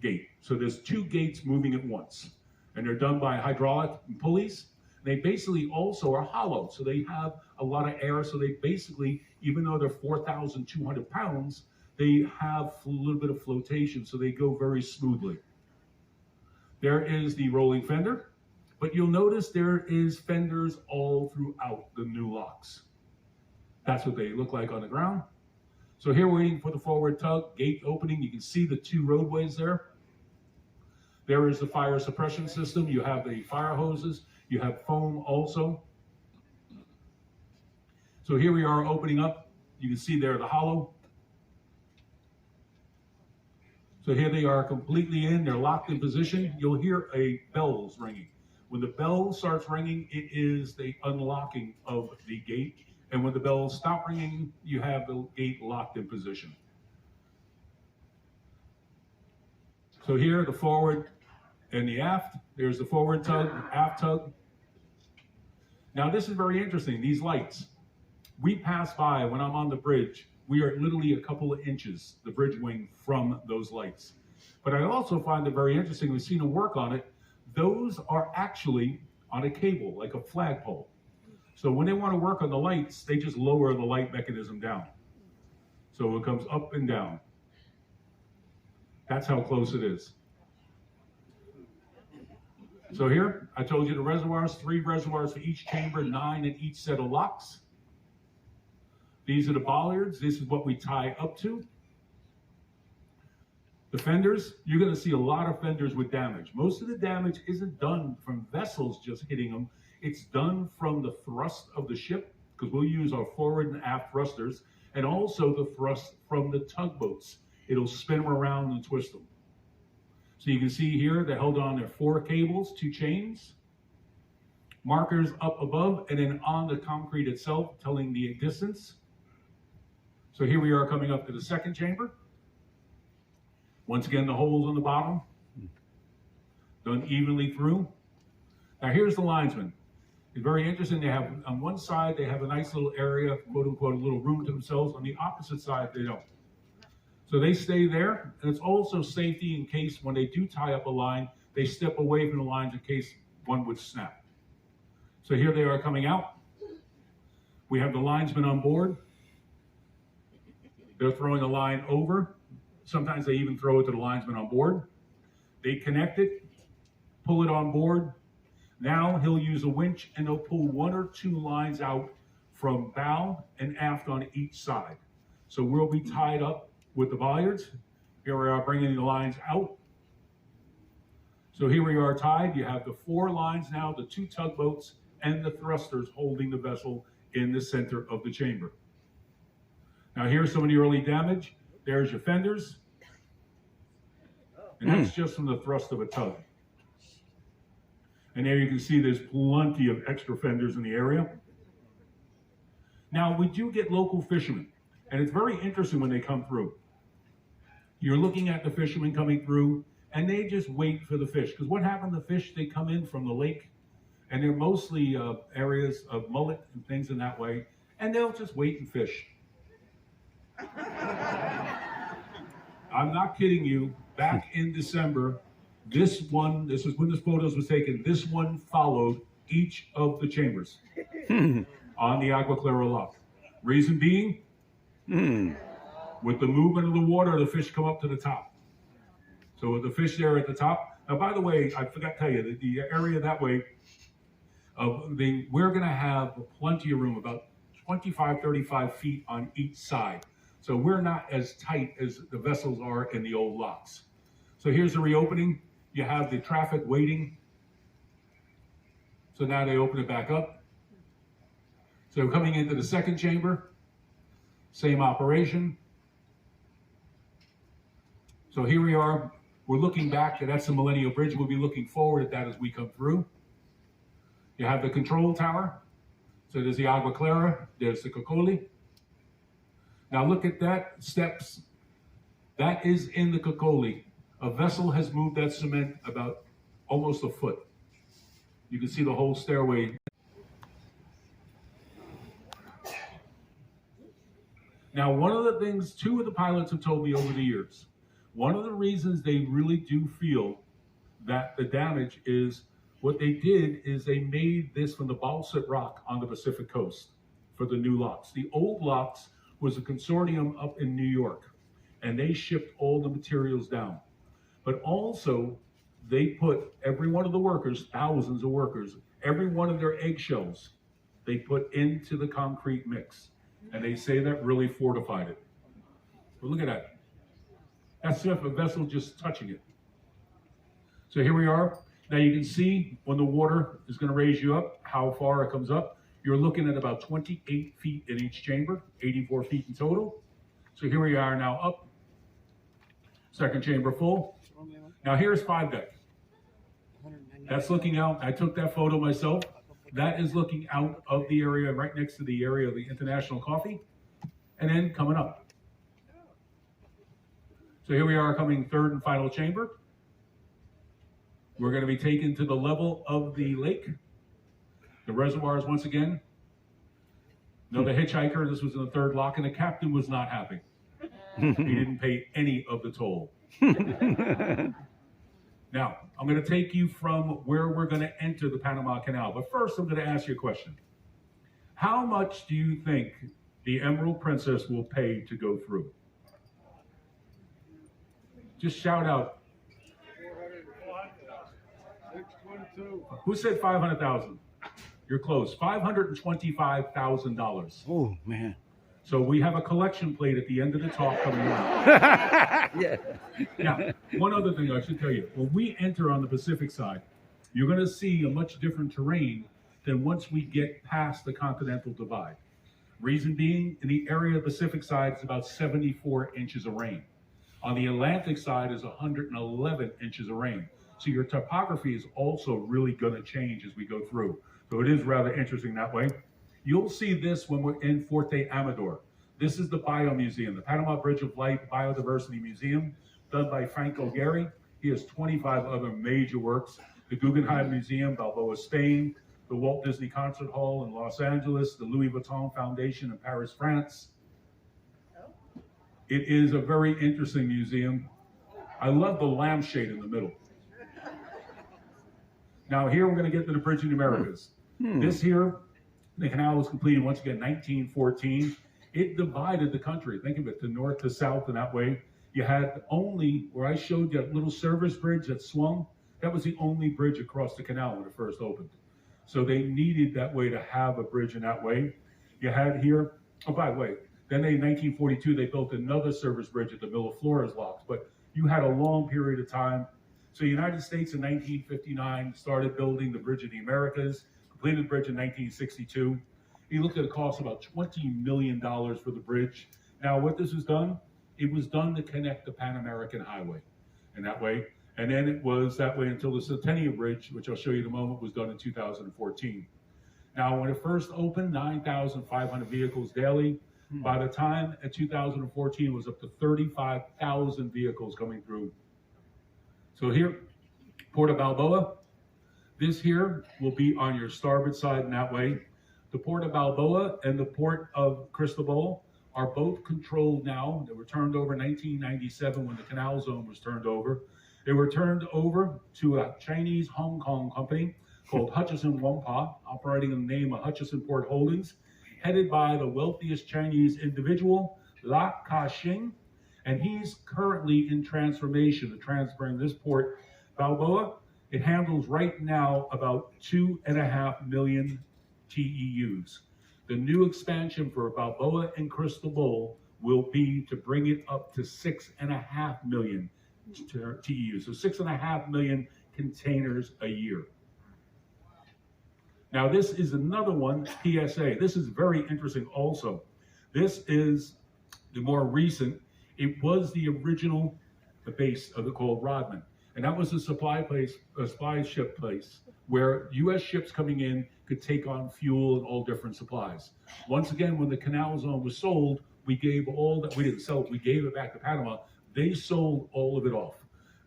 Speaker 2: gate. So there's 2 gates moving at once, and they're done by hydraulic pulleys. They basically also are hollow, so they have a lot of air. So they basically, even though they're 4,200 pounds, they have a little bit of flotation, so they go very smoothly. There is the rolling fender, but you'll notice there is fenders all throughout the new locks. That's what they look like on the ground. So here we're waiting for the forward tug, gate opening. You can see the 2 roadways there. There is the fire suppression system. You have the fire hoses. You have foam also. So here we are opening up. You can see there the hollow. So here they are completely in, they're locked in position. You'll hear a bells ringing. When the bell starts ringing, it is the unlocking of the gate. And when the bells stop ringing, you have the gate locked in position. So here, the forward and the aft. There's the forward tug, aft tug. Now this is very interesting, these lights. We pass by, when I'm on the bridge, we are literally a couple of inches, the bridge wing, from those lights. But I also find it very interesting, we've seen them work on it, those are actually on a cable, like a flagpole. So when they want to work on the lights, they just lower the light mechanism down. So it comes up and down. That's how close it is. So here, I told you the reservoirs, 3 reservoirs for each chamber, 9 in each set of locks. These are the bollards. This is what we tie up to. The fenders, you're going to see a lot of fenders with damage. Most of the damage isn't done from vessels just hitting them. It's done from the thrust of the ship, because we'll use our forward and aft thrusters, and also the thrust from the tugboats. It'll spin them around and twist them. So you can see here, they held on their 4 cables, 2 chains, markers up above, and then on the concrete itself, telling the distance. So here we are coming up to the second chamber. Once again, the holes on the bottom, done evenly through. Now here's the linesman. It's very interesting. They have, on one side, they have a nice little area, quote unquote, a little room to themselves. On the opposite side, they don't. So they stay there, and it's also safety in case when they do tie up a line, they step away from the lines in case one would snap. So here they are coming out. We have the linesman on board. They're throwing a line over. Sometimes they even throw it to the linesman on board. They connect it, pull it on board. Now he'll use a winch and they'll pull 1 or 2 lines out from bow and aft on each side. So we'll be tied up with the bollards. Here we are bringing the lines out. So here we are tied. You have the 4 lines now, the 2 tugboats and the thrusters holding the vessel in the center of the chamber. Now here's some of the early damage. There's your fenders. And that's just from the thrust of a tug. And there you can see there's plenty of extra fenders in the area. Now we do get local fishermen, and it's very interesting when they come through. You're looking at the fishermen coming through, and they just wait for the fish. Because what happened to fish, they come in from the lake, and they're mostly areas of mullet and things in that way, and they'll just wait and fish. I'm not kidding you. Back in December, this is when this photos was taken, this one followed each of the chambers on the Agua Clara lock. Reason being, with the movement of the water, the fish come up to the top. So with the fish there at the top. Now, by the way, I forgot to tell you that the area that way, we're going to have plenty of room, about 25, 35 feet on each side. So we're not as tight as the vessels are in the old locks. So here's the reopening. You have the traffic waiting. So now they open it back up. So coming into the second chamber, same operation. So here we are. We're looking back, and that's the Millennial Bridge. We'll be looking forward at that as we come through. You have the control tower. So there's the Agua Clara, there's the Cocoli. Now look at that, steps. That is in the Cocoli. A vessel has moved that cement about almost a foot. You can see the whole stairway. Now, one of the things 2 of the pilots have told me over the years, one of the reasons they really do feel that the damage is what they did is they made this from the balsate rock on the Pacific coast for the new locks. The old locks was a consortium up in New York, and they shipped all the materials down. But also, they put every one of the workers, thousands of workers, every one of their eggshells, they put into the concrete mix. And they say that really fortified it. But look at that. That's if a vessel just touching it. So here we are. Now you can see when the water is going to raise you up, how far it comes up. You're looking at about 28 feet in each chamber, 84 feet in total. So here we are now up. Second chamber full. Now here's 5 deck. That's looking out. I took that photo myself. That is looking out of the area right next to the area of the International Coffee. And then coming up. So here we are coming third and final chamber. We're going to be taken to the level of the lake. The reservoirs once again. Another hitchhiker. This was in the third lock, and the captain was not happy. He didn't pay any of the toll. Now, I'm going to take you from where we're going to enter the Panama Canal. But first, I'm going to ask you a question. How much do you think the Emerald Princess will pay to go through? Just shout out.
Speaker 3: 622.
Speaker 2: Who said 500,000? You're close. $525,000.
Speaker 4: Oh, man.
Speaker 2: So we have a collection plate at the end of the talk coming out.
Speaker 4: Yeah.
Speaker 2: Now, one other thing I should tell you. When we enter on the Pacific side, you're going to see a much different terrain than once we get past the Continental Divide. Reason being, in the area of the Pacific side, it's about 74 inches of rain. On the Atlantic side is 111 inches of rain. So your topography is also really going to change as we go through. So it is rather interesting that way. You'll see this when we're in Forte Amador. This is the Biomuseum, the Panama Bridge of Life Biodiversity Museum, done by Frank O'Gary. He has 25 other major works. The Guggenheim Museum, Balboa, Spain, the Walt Disney Concert Hall in Los Angeles, the Louis Vuitton Foundation in Paris, France. It is a very interesting museum. I love the lampshade in the middle. Now here we're going to get to the Bridge of the Americas. This here, the canal was completed once again in 1914. It divided the country. Think of it, to north to south, and that way you had only, where I showed you that little service bridge that swung, that was the only bridge across the canal when it first opened. So they needed that way to have a bridge in that way. You had here, oh, by the way, then in 1942, they built another service bridge at the Miraflores locks, but you had a long period of time. So the United States in 1959 started building the Bridge of the Americas, completed the bridge in 1962. You looked at a cost of about $20 million for the bridge. Now, what this was done, it was done to connect the Pan American Highway in that way. And then it was that way until the Centennial Bridge, which I'll show you in a moment, was done in 2014. Now, when it first opened, 9,500 vehicles daily. By the time at 2014, it was up to 35,000 vehicles coming through. So here, Port of Balboa. This here will be on your starboard side in that way. The Port of Balboa and the Port of Cristobal are both controlled now. They were turned over in 1997 when the Canal Zone was turned over. They were turned over to a Chinese Hong Kong company called Hutchison Whampoa, operating in the name of Hutchison Port Holdings, headed by the wealthiest Chinese individual, La Ka-shing, and he's currently in transformation to transferring this port. Balboa, it handles right now about 2.5 million TEUs. The new expansion for Balboa and Cristobal will be to bring it up to 6.5 million TEUs, so 6.5 million containers a year. Now this is another one, PSA. This is very interesting also. This is the more recent. It was the original base of the called Rodman. And that was a supply ship place where U.S. ships coming in could take on fuel and all different supplies. Once again, when the Canal Zone was sold, we gave all that, we didn't sell it, we gave it back to Panama. They sold all of it off.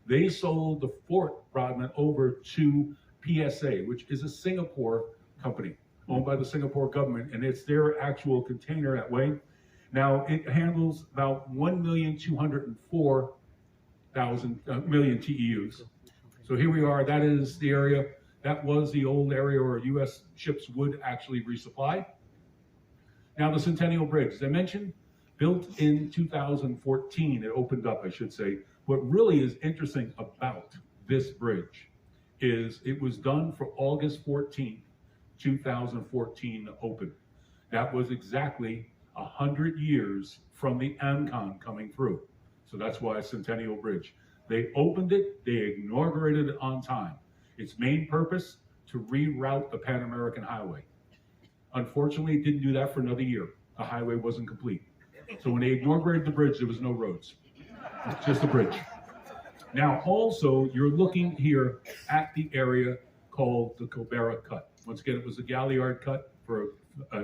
Speaker 2: They sold the Fort Rodman over to PSA, which is a Singapore company owned by the Singapore government, and it's their actual container that way. Now it handles about 1,204,000 TEUs. So here we are. That is the area. That was the old area where U.S. ships would actually resupply. Now the Centennial Bridge, as I mentioned, built in 2014. It opened up, I should say. What really is interesting about this bridge is it was done for August 14th, 2014 to open. That was exactly 100 years from the AMCON coming through. So that's why it's Centennial Bridge. They opened it, they inaugurated it on time. Its main purpose, to reroute the Pan American Highway. Unfortunately, it didn't do that for another year. The highway wasn't complete. So when they inaugurated the bridge, there was no roads. It's just a bridge. Now, also, you're looking here at the area called the Colbera Cut. Once again, it was the Galliard Cut for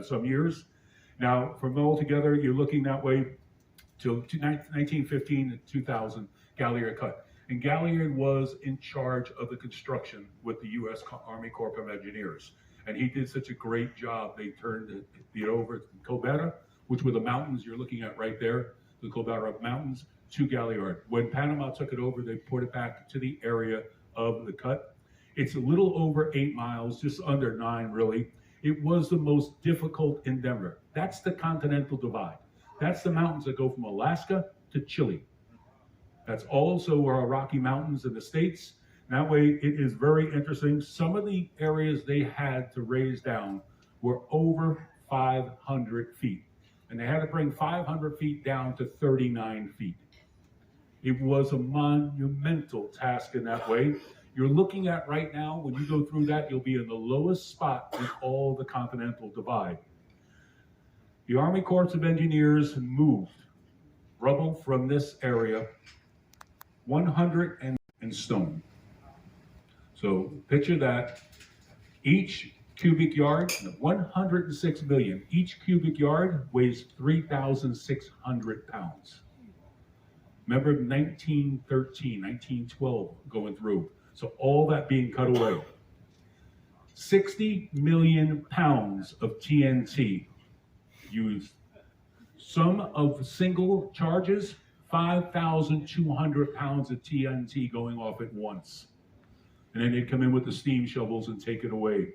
Speaker 2: some years. Now, from altogether, you're looking that way to 1915 and 2000, Galliard Cut. And Galliard was in charge of the construction with the U.S. Army Corps of Engineers. And he did such a great job. They turned it over to Colbera, which were the mountains you're looking at right there, the Colbera Mountains, to Galliard. When Panama took it over, they put it back to the area of the cut. It's a little over 8 miles, just under 9 really. It was the most difficult endeavor. That's the Continental Divide. That's the mountains that go from Alaska to Chile. That's also our Rocky Mountains in the States. That way, it is very interesting. Some of the areas they had to raise down were over 500 feet. And they had to bring 500 feet down to 39 feet. It was a monumental task in that way. You're looking at right now, when you go through that, you'll be in the lowest spot in all the Continental Divide. The Army Corps of Engineers moved rubble from this area 100 and stone. So picture that. Each cubic yard, 106 million, each cubic yard weighs 3,600 pounds. Remember 1913, 1912 going through. So all that being cut away. 60 million pounds of TNT used. Some of the single charges, 5,200 pounds of TNT going off at once. And then they'd come in with the steam shovels and take it away.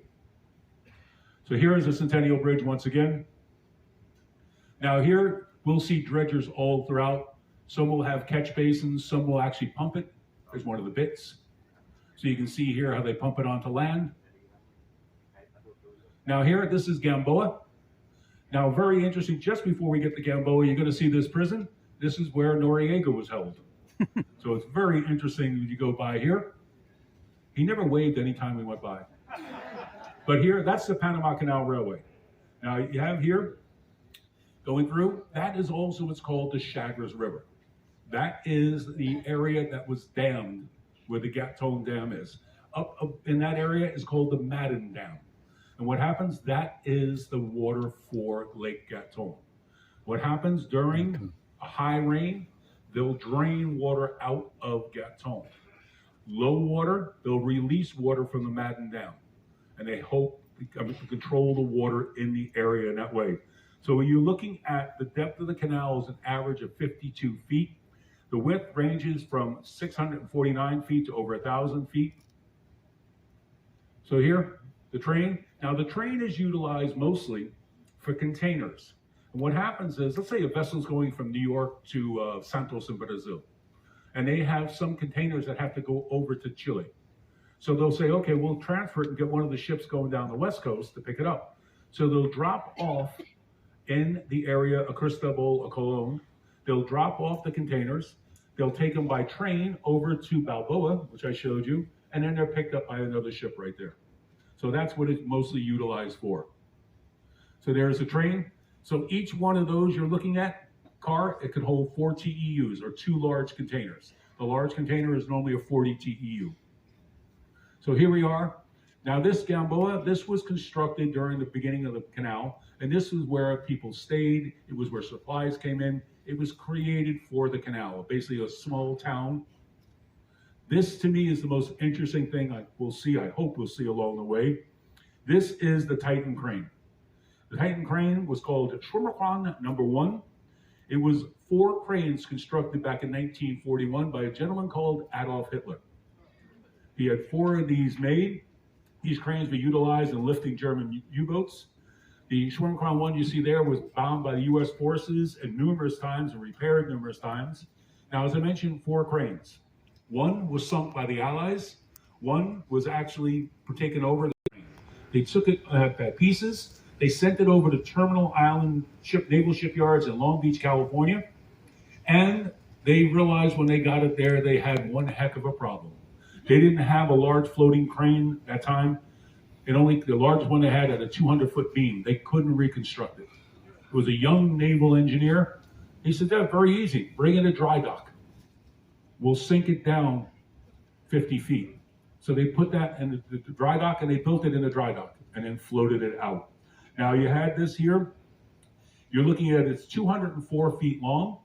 Speaker 2: So here is the Centennial Bridge once again. Now here, we'll see dredgers all throughout. Some will have catch basins, some will actually pump it. There's one of the bits. So you can see here how they pump it onto land. Now here, this is Gamboa. Now very interesting, just before we get to Gamboa, you're gonna see this prison. This is where Noriega was held. So it's very interesting when you go by here. He never waved any time we went by. But here, that's the Panama Canal Railway. Now you have here, going through, that is also what's called the Chagres River. That is the area that was dammed, where the Gatun Dam is. Up in that area is called the Madden Dam. And what happens, that is the water for Lake Gatun. What happens during a high rain, they'll drain water out of Gatun. Low water, they'll release water from the Madden Dam. And they hope to control the water in the area in that way. So when you're looking at the depth of the canal is an average of 52 feet. The width ranges from 649 feet to over 1,000 feet. So here, the train. Now the train is utilized mostly for containers. And what happens is, let's say a vessel's going from New York to Santos in Brazil. And they have some containers that have to go over to Chile. So they'll say, okay, we'll transfer it and get one of the ships going down the West Coast to pick it up. So they'll drop off in the area of Cristobal or Colon. They'll drop off the containers. They'll take them by train over to Balboa, which I showed you, and then they're picked up by another ship right there. So that's what it's mostly utilized for. So there's a train. So each one of those you're looking at, car, it could hold 4 TEUs or 2 large containers. The large container is normally a 40 TEU. So here we are. Now this Gamboa, this was constructed during the beginning of the canal, and this is where people stayed. It was where supplies came in. It was created for the canal, basically a small town. This to me is the most interesting thing I hope we'll see along the way. This is the Titan crane. The Titan crane was called Schwimmerkran number 1. It was 4 cranes constructed back in 1941 by a gentleman called Adolf Hitler. He had 4 of these made. These cranes were utilized in lifting German U-boats. The Schwimmerkran one you see there was bombed by the U.S. forces and numerous times and repaired numerous times. Now, as I mentioned, 4 cranes. One was sunk by the Allies. One was actually taken over. They took it at pieces. They sent it over to Terminal Island naval shipyards in Long Beach, California. And they realized when they got it there, they had one heck of a problem. They didn't have a large floating crane at that time. The largest one they had a 200-foot beam. They couldn't reconstruct it. It was a young naval engineer. He said, that's very easy. Bring in a dry dock. We'll sink it down 50 feet. So they put that in the dry dock, and they built it in the dry dock and then floated it out. Now you had this here. You're looking at it's 204 feet long,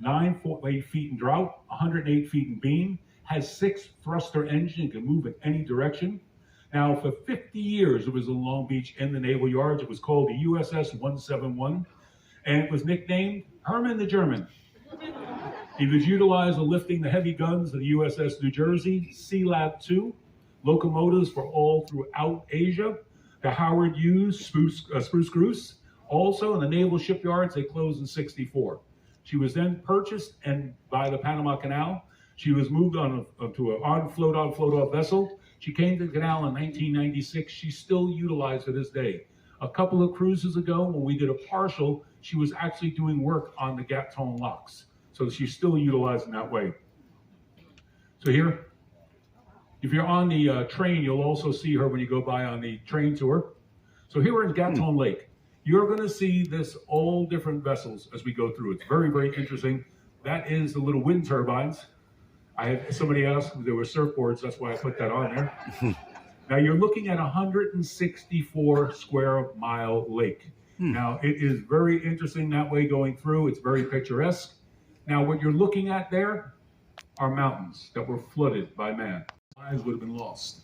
Speaker 2: 8 feet in drought, 108 feet in beam, has 6 thruster engines, can move in any direction. Now for 50 years it was in Long Beach in the Naval Yards. It was called the USS 171, and it was nicknamed Herman the German. He was utilized in lifting the heavy guns of the USS New Jersey, Sea Lab 2, locomotives for all throughout Asia, the Howard Hughes Spruce Goose. Also in the naval shipyards, they closed in '64. She was then purchased and by the Panama Canal. She was moved on to an float-on vessel. She came to the canal in 1996. She's still utilized to this day. A couple of cruises ago, when we did a partial, she was actually doing work on the Gatton locks. So she's still utilized in that way. So here, if you're on the train, you'll also see her when you go by on the train tour. So here we're in Gatton Lake. You're going to see this all different vessels as we go through. It's very, very interesting. That is the little wind turbines. I had somebody asked if there were surfboards. That's why I put that on there. Now you're looking at 164 square mile lake. Now it is very interesting that way going through. It's very picturesque. Now what you're looking at there are mountains that were flooded by man. Lives would have been lost.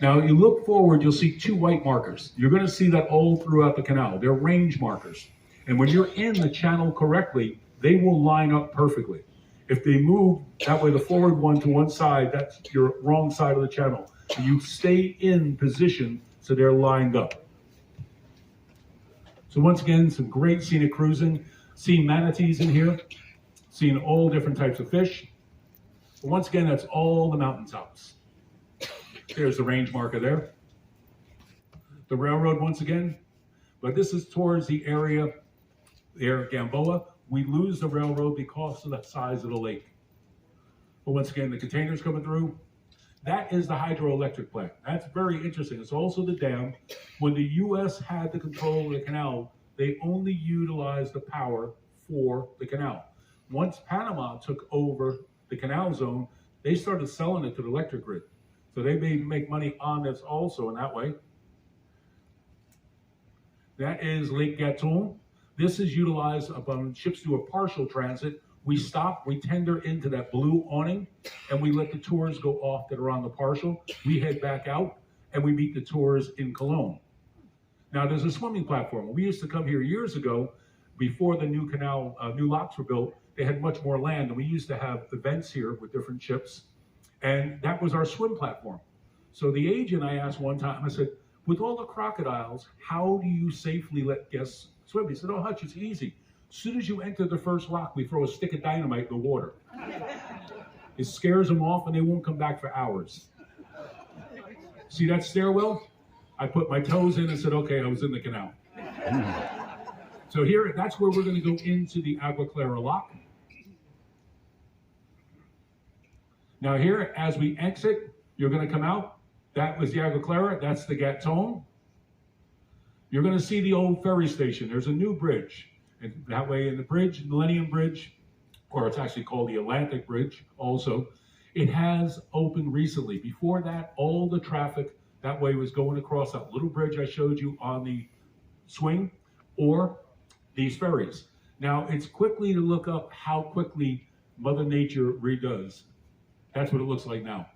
Speaker 2: Now you look forward, you'll see 2 white markers. You're going to see that all throughout the canal. They're range markers. And when you're in the channel correctly, they will line up perfectly. If they move that way, the forward one to one side, that's your wrong side of the channel. So you stay in position so they're lined up. So once again, some great scenic cruising. Seeing manatees in here, seeing all different types of fish. But once again, that's all the mountaintops. There's the range marker there. The railroad once again, but this is towards the area there at Gamboa. We lose the railroad because of the size of the lake. But once again, the containers coming through. That is the hydroelectric plant. That's very interesting. It's also the dam. When the U.S. had the control of the canal, they only utilized the power for the canal. Once Panama took over the canal zone, they started selling it to the electric grid. So they may make money on this also in that way. That is Lake Gatton. This is utilized upon ships do a partial transit. We stop, we tender into that blue awning, and we let the tours go off that are on the partial. We head back out, and we meet the tours in Cologne. Now, there's a swimming platform. We used to come here years ago, before the new canal, new locks were built. They had much more land, and we used to have events here with different ships, and that was our swim platform. So the agent, I asked one time, I said, with all the crocodiles, how do you safely let guests swim? He said, oh, Hutch, it's easy. As soon as you enter the first lock, we throw a stick of dynamite in the water. It scares them off, and they won't come back for hours. See that stairwell? I put my toes in and said, okay, I was in the canal. So here, that's where we're going to go into the Agua Clara lock. Now here, as we exit, you're going to come out. That was the Agua Clara. That's the Gatton. You're going to see the old ferry station. There's a new bridge. And that way in the bridge, Millennium Bridge, or it's actually called the Atlantic Bridge also, it has opened recently. Before that, all the traffic that way was going across that little bridge I showed you on the swing or these ferries. Now, it's quickly to look up how quickly Mother Nature redoes. That's what it looks like now.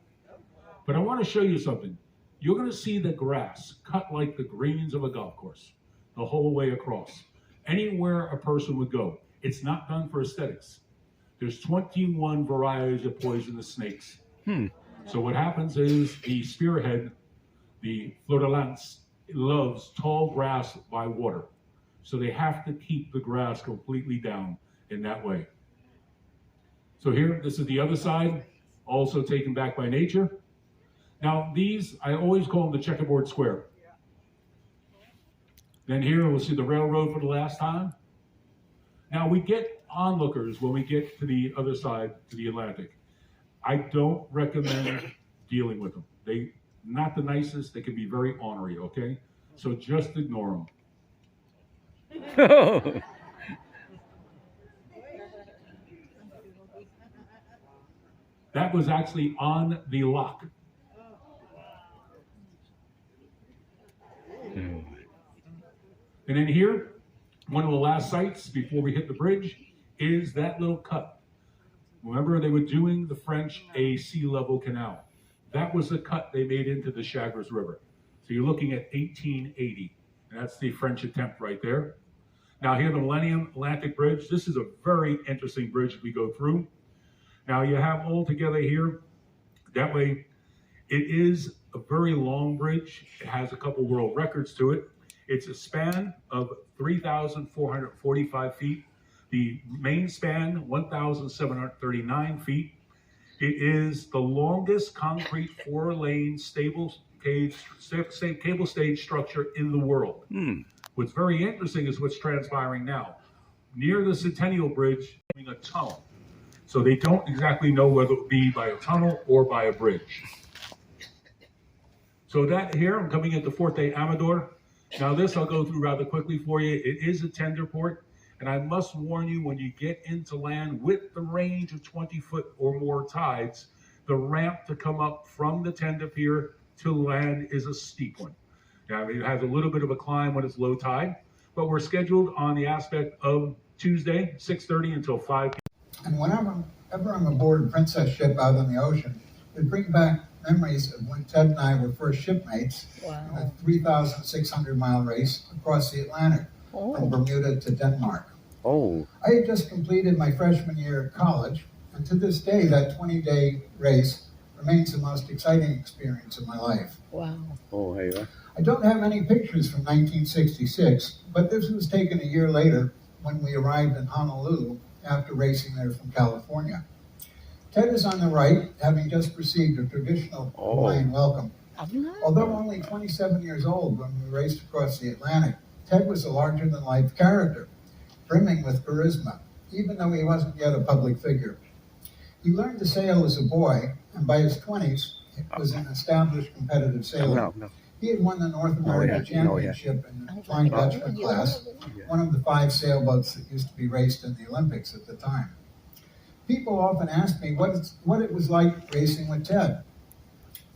Speaker 2: But I want to show you something. You're going to see the grass cut like the greens of a golf course the whole way across. Anywhere a person would go. It's not done for aesthetics. There's 21 varieties of poisonous snakes. So what happens is the spearhead, the fleur de lance, loves tall grass by water. So they have to keep the grass completely down in that way. So here, this is the other side, also taken back by nature. Now these, I always call them the checkerboard square. Then here we'll see the railroad for the last time. Now we get onlookers when we get to the other side, to the Atlantic. I don't recommend dealing with them. They not the nicest. They can be very ornery. Okay, so just ignore them. That was actually on the lock. And then here, one of the last sites before we hit the bridge is that little cut. Remember, they were doing the French a sea level canal. That was the cut they made into the Chagres River. So you're looking at 1880. And that's the French attempt right there. Now here, the Millennium Atlantic Bridge. This is a very interesting bridge we go through. Now you have all together here, that way, it is a very long bridge. It has a couple world records to it. It's a span of 3,445 feet. The main span, 1,739 feet. It is the longest concrete 4-lane cable stage structure in the world. What's very interesting is what's transpiring now. Near the Centennial Bridge, a tunnel. So they don't exactly know whether it will be by a tunnel or by a bridge. So that here, I'm coming into Forte Amador. Now this I'll go through rather quickly for you. It is a tender port, and I must warn you, when you get into land with the range of 20-foot or more tides, the ramp to come up from the tender pier to land is a steep one. Now it has a little bit of a climb when it's low tide, but we're scheduled on the aspect of Tuesday, 6:30 until 5 p.m.
Speaker 4: And whenever I'm aboard a princess ship out on the ocean, it brings back memories of when Ted and I were first shipmates in a 3,600-mile race across the Atlantic from Bermuda to Denmark. I had just completed my freshman year at college, and to this day, that 20-day race remains the most exciting experience of my life. I don't have any pictures from 1966, but this was taken a year later when we arrived in Honolulu after racing there from California. Ted is on the right, having just received a traditional Hawaiian welcome. Although only 27 years old when we raced across the Atlantic, Ted was a larger-than-life character, brimming with charisma, even though he wasn't yet a public figure. He learned to sail as a boy, and by his 20s, was an established competitive sailor. He had won the North American Championship in the Flying Dutchman class, one of the 5 sailboats that used to be raced in the Olympics at the time. People often ask me what it was like racing with Ted.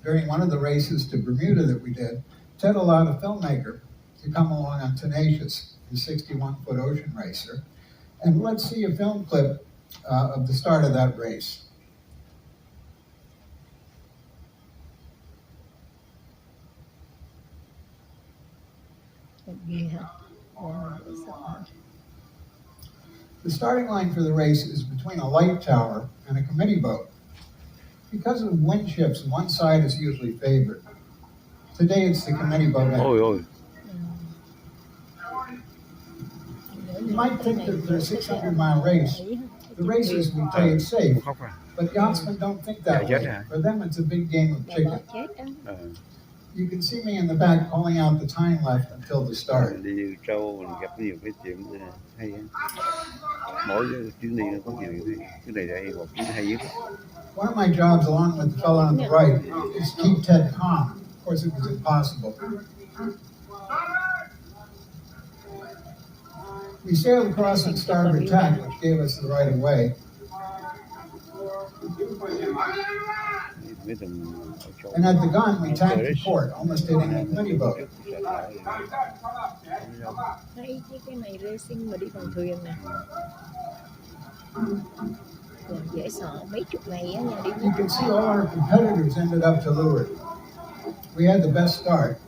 Speaker 4: During one of the races to Bermuda that we did, Ted allowed a filmmaker to come along on Tenacious, the 61-foot ocean racer, and let's see a film clip of the start of that race. The starting line for the race is between a light tower and a committee boat. Because of wind shifts, one side is usually favored. Today it's the committee boat. You might think that for a 600-mile race, the racers would play it safe, but yachtsmen don't think that way. For them, it's a big game of chicken. You can see me in the back calling out the time left until the start. One of my jobs, along with the fellow on the right, is to keep Ted calm. Of course, it was impossible. We sailed across on starboard tack, which gave us the right of way. And at the gun, we tacked to port, almost hitting a committee boat. You can see all our competitors ended up to leeward. We had the best start.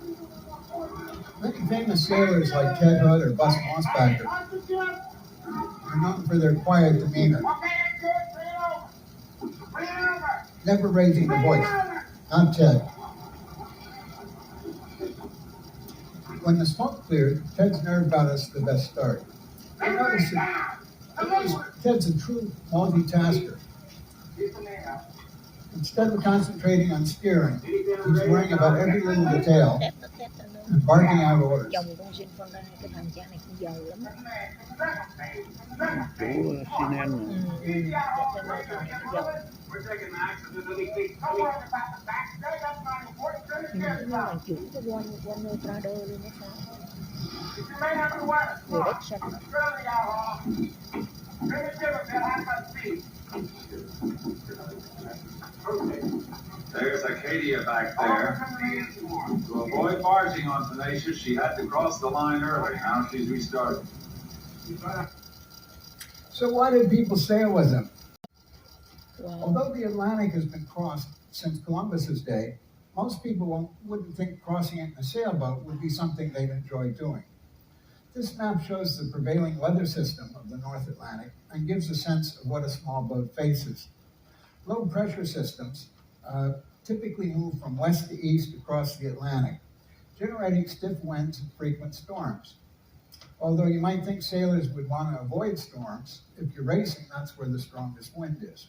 Speaker 4: Many famous sailors like Ted Hood or Bus Mossbacker are known for their quiet demeanor, never raising the voice. Not Ted. When the smoke cleared, Ted's nerve got us the best start. I noticed that Ted's a true multitasker. Instead of concentrating on steering, he's worrying about every little detail and barking out orders.
Speaker 3: We're taking Max to the league. Don't worry about the back. They got my important credit
Speaker 5: Hindi
Speaker 3: card.
Speaker 5: lang cute. One way Prado ulit na sa
Speaker 3: You may have to wear it.
Speaker 5: direction.
Speaker 3: Really, y'all. Bring it to me, man. I got speed. Okay.
Speaker 6: There's Acadia back there. To avoid barging on Tenacious, she had to cross the line early. Now she's restarted.
Speaker 4: So why did people sail with them?
Speaker 5: Wow.
Speaker 4: Although the Atlantic has been crossed since Columbus's day, most people wouldn't think crossing it in a sailboat would be something they'd enjoy doing. This map shows the prevailing weather system of the North Atlantic and gives a sense of what a small boat faces. Low pressure systems typically move from west to east across the Atlantic, generating stiff winds and frequent storms. Although you might think sailors would want to avoid storms, if you're racing, that's where the strongest wind is.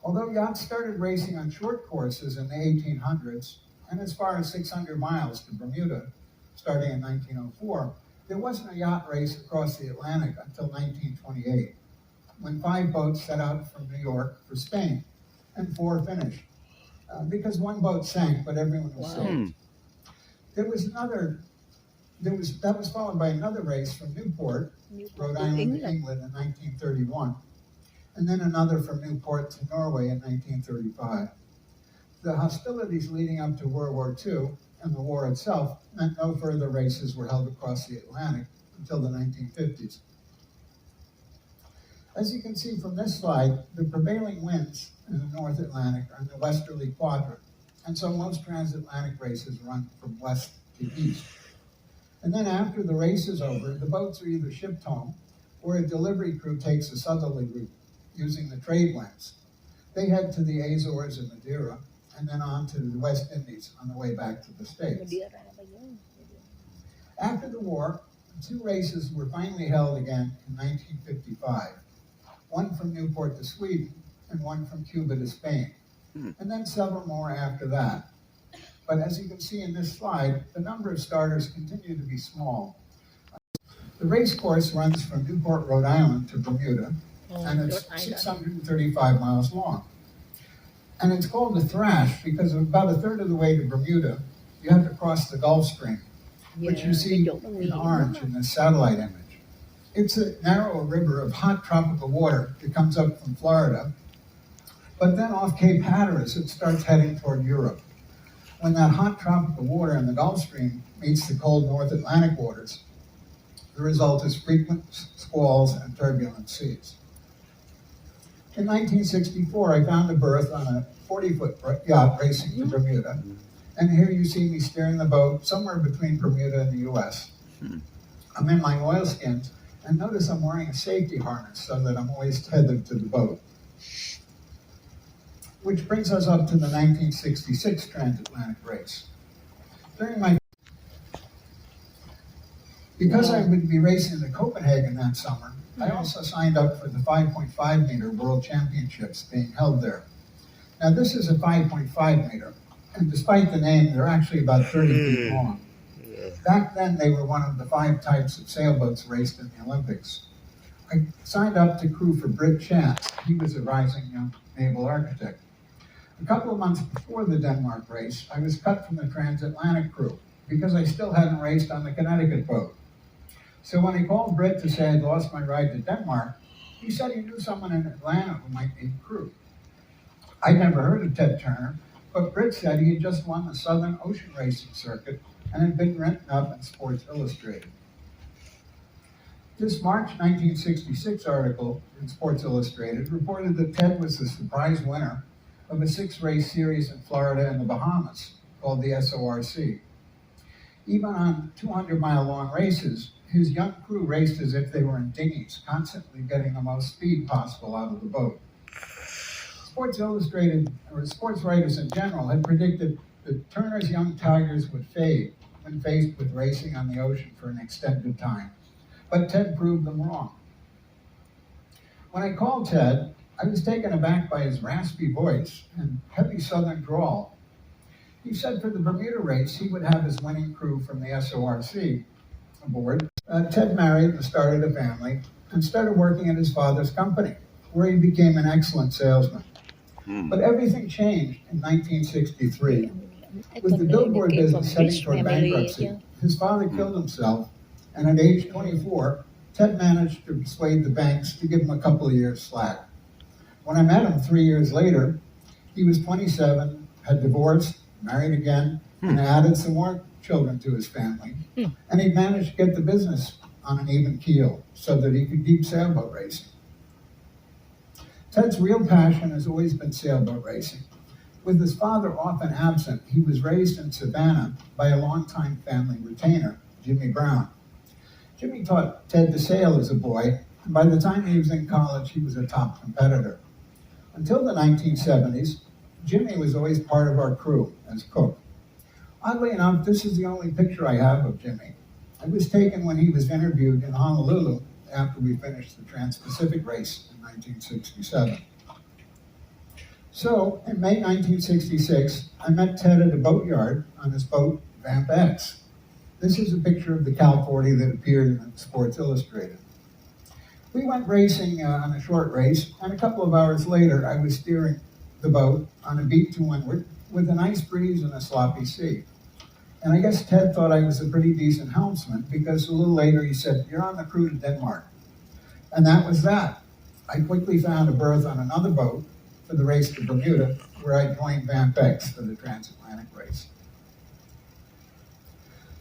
Speaker 4: Although yachts started racing on short courses in the 1800s, and as far as 600 miles to Bermuda, starting in 1904, there wasn't a yacht race across the Atlantic until 1928, when 5 boats set out from New York for Spain, and 4 finished, because one boat sank, but everyone was saved. That was followed by another race from Newport, Rhode Island, England in 1931, and then another from Newport to Norway in 1935. The hostilities leading up to World War II and the war itself meant no further races were held across the Atlantic until the 1950s. As you can see from this slide, the prevailing winds in the North Atlantic are in the westerly quadrant, and so most transatlantic races run from west to east. And then after the race is over, the boats are either shipped home or a delivery crew takes a southerly route using the trade winds. They head to the Azores and Madeira and then on to the West Indies on the way back to the States. After the war, 2 races were finally held again in 1955, one from Newport to Sweden and one from Cuba to Spain, and then several more after that. But as you can see in this slide, the number of starters continue to be small. The race course runs from Newport, Rhode Island to Bermuda, and it's 635 miles long. And it's called a thrash because about a third of the way to Bermuda, you have to cross the Gulf Stream, which you see in orange in this satellite image. It's a narrow river of hot tropical water that comes up from Florida, but then off Cape Hatteras, it starts heading toward Europe. When that hot tropical water in the Gulf Stream meets the cold North Atlantic waters, the result is frequent squalls and turbulent seas. In 1964, I found a berth on a 40-foot yacht racing to Bermuda, and here you see me steering the boat somewhere between Bermuda and the U.S. I'm in my oilskins, and notice I'm wearing a safety harness so that I'm always tethered to the boat. Which brings us up to the 1966 transatlantic race. Because I would be racing to Copenhagen that summer, I also signed up for the 5.5 meter World Championships being held there. Now this is a 5.5 meter, and despite the name, they're actually about 30 feet long. Back then, they were one of the 5 types of sailboats raced in the Olympics. I signed up to crew for Britt Chance. He was a rising young naval architect. A couple of months before the Denmark race, I was cut from the transatlantic crew because I still hadn't raced on the Connecticut boat. So when I called Britt to say I'd lost my ride to Denmark, he said he knew someone in Atlanta who might need crew. I'd never heard of Ted Turner, but Britt said he had just won the Southern Ocean Racing Circuit and had been written up in Sports Illustrated. This March 1966 article in Sports Illustrated reported that Ted was the surprise winner of a 6-race series in Florida and the Bahamas called the SORC. Even on 200-mile long races, his young crew raced as if they were in dinghies, constantly getting the most speed possible out of the boat. Sports Illustrated, or sports writers in general, had predicted that Turner's young Tigers would fade when faced with racing on the ocean for an extended time. But Ted proved them wrong. When I called Ted, I was taken aback by his raspy voice and heavy southern drawl. He said for the Bermuda race, he would have his winning crew from the SORC aboard. Ted married and started a family and started working at his father's company. where he became an excellent salesman. But everything changed in 1963. With the billboard business heading toward bankruptcy, his father killed himself, and at age 24, Ted managed to persuade the banks to give him a couple of years slack. When I met him 3 years later, he was 27, had divorced, married again, and added some more children to his family. And he'd managed to get the business on an even keel so that he could keep sailboat racing. Ted's real passion has always been sailboat racing. With his father often absent, he was raised in Savannah by a longtime family retainer, Jimmy Brown. Jimmy taught Ted to sail as a boy, and by the time he was in college, he was a top competitor. Until the 1970s, Jimmy was always part of our crew as cook. Oddly enough, this is the only picture I have of Jimmy. It was taken when he was interviewed in Honolulu after we finished the Trans-Pacific race in 1967. So, in May 1966, I met Ted at a boatyard on his boat, Vamp X. This is a picture of the Cal 40 that appeared in Sports Illustrated. We went racing on a short race, and a couple of hours later, I was steering the boat on a beat to windward with a nice breeze and a sloppy sea. And I guess Ted thought I was a pretty decent helmsman because a little later he said, "You're on the crew to Denmark." And that was that. I quickly found a berth on another boat for the race to Bermuda, where I joined Vamp X for the transatlantic race.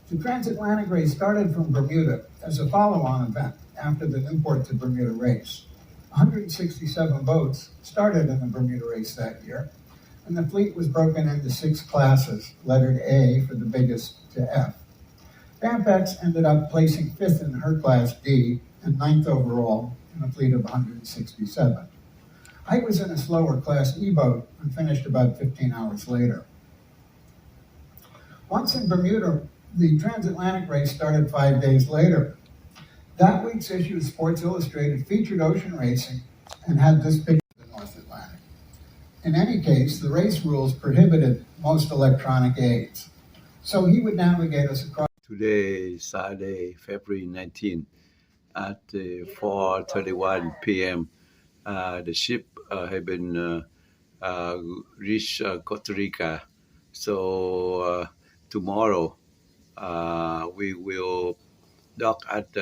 Speaker 4: The transatlantic race started from Bermuda as a follow-on event after the Newport to Bermuda race. 167 boats started in the Bermuda race that year, and the fleet was broken into 6 classes, lettered A for the biggest to F. Vamp X ended up placing 5th in her class D and 9th overall in a fleet of 167. I was in a slower class E boat and finished about 15 hours later. Once in Bermuda, the transatlantic race started 5 days later. That week's issue of Sports Illustrated featured ocean racing and had this picture of the North Atlantic. In any case, the race rules prohibited most electronic aids. So he would navigate us across.
Speaker 1: Today, Saturday, February 19, at 4:31 p.m., the ship had been reached Costa Rica. So tomorrow we will dock at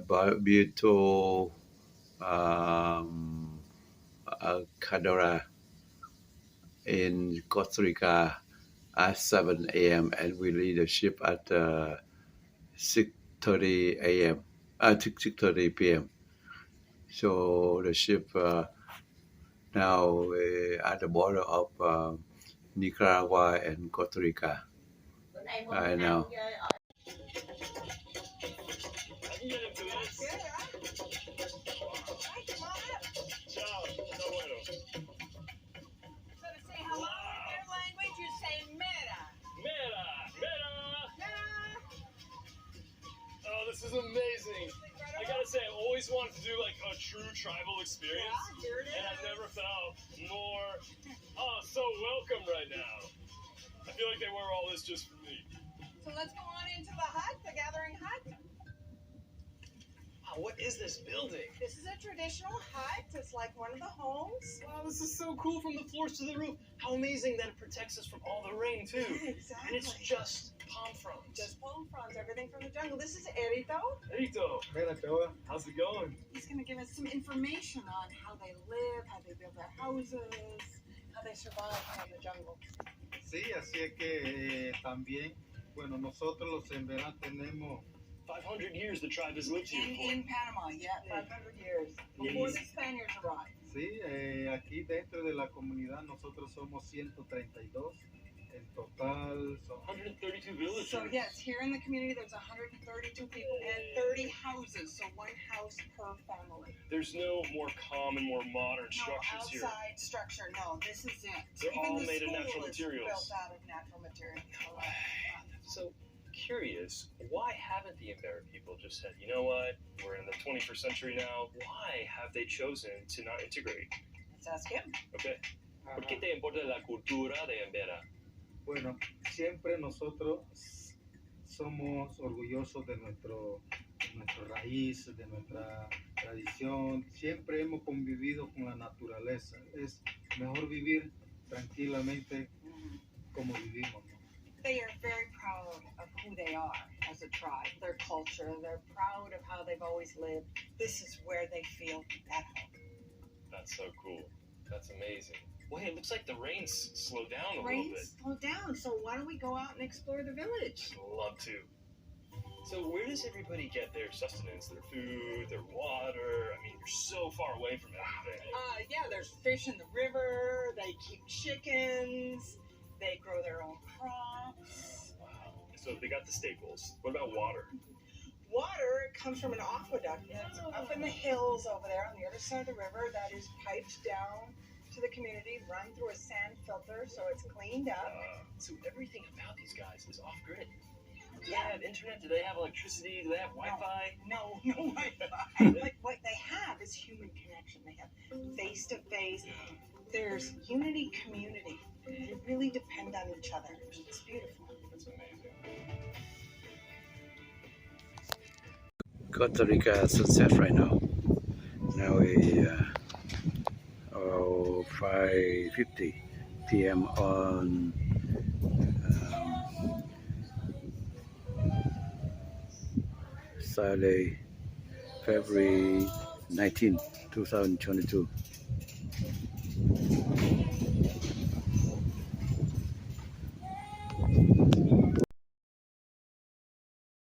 Speaker 1: Barbuto Cadora in Costa Rica at 7 a.m. and we leave the ship at 6:30 a.m. 6:30 p.m. So the ship now at the border of Nicaragua and Costa Rica. Right now.
Speaker 7: This is amazing. I gotta say, I always wanted to do like a true tribal experience, and I've never felt more so welcome right now. I feel like they wear all this just for me.
Speaker 8: So let's go on into the hut, the gathering hut.
Speaker 7: Wow, what is this building?
Speaker 8: This is a traditional hut. It's like one of the homes.
Speaker 7: Wow, this is so cool from the floors to the roof. How amazing that it protects us from all the rain too.
Speaker 8: Exactly.
Speaker 7: And it's just palm fronds.
Speaker 8: Just palm fronds, everything from the jungle. This is Erito.
Speaker 7: Erito, how's it going?
Speaker 8: He's going to give us some information on how they live, how they build their houses, how they survive in the jungle.
Speaker 9: Sí, así es que también, bueno, nosotros los Emberá tenemos
Speaker 7: 500 years the tribe has lived here for.
Speaker 8: In Panama, yeah, 500 years. Before the Spaniards arrived.
Speaker 9: Sí, aquí dentro de la comunidad nosotros somos 132. En total son
Speaker 7: 132 villages.
Speaker 8: So yes, here in the community there's 132 people and 30 houses, so one house per family.
Speaker 7: There's no more calm and more modern structures
Speaker 8: here. No outside structure, no, this is it.
Speaker 7: They're
Speaker 8: Even
Speaker 7: all
Speaker 8: the
Speaker 7: made of
Speaker 8: school
Speaker 7: natural
Speaker 8: is
Speaker 7: materials.
Speaker 8: Built out of natural materials.
Speaker 7: So curious, why haven't the Embera people just said, you know what, we're in the 21st century now, why have they chosen to not integrate?
Speaker 8: Let's ask him.
Speaker 7: Okay. ¿Por qué te importa la cultura de Embera?
Speaker 9: Bueno, siempre nosotros somos orgullosos de nuestra raíz, de nuestra tradición, siempre hemos convivido con la naturaleza. Es mejor vivir tranquilamente como vivimos, ¿no?
Speaker 8: They are very proud of who they are as a tribe, their culture. They're proud of how they've always lived. This is where they feel at home.
Speaker 7: That's so cool. That's amazing. Well, hey, it looks like the rain's slowed down a little
Speaker 8: Rain
Speaker 7: bit.
Speaker 8: slowed down, so why don't we go out and explore the village?
Speaker 7: I'd love to. So where does everybody get their sustenance, their food, their water? I mean, you're so far away from everything.
Speaker 8: Yeah, there's fish in the river. They keep chickens. They grow their own crops.
Speaker 7: Wow. So they got the staples. What about water?
Speaker 8: Water comes from an aqueduct that's up in the hills over there on the other side of the river that is piped down to the community, run through a sand filter so it's cleaned up.
Speaker 7: So everything about these guys is off-grid. Do they have internet? Do they have electricity? Do they have Wi-Fi?
Speaker 8: No Wi-Fi. Like what they have is human connection. They have face-to-face. There's unity, community. They really depend on each other. It's beautiful.
Speaker 7: That's amazing.
Speaker 1: Costa Rica sunset right now. Now we 5:50 p.m. on Saturday, February 19, 2022.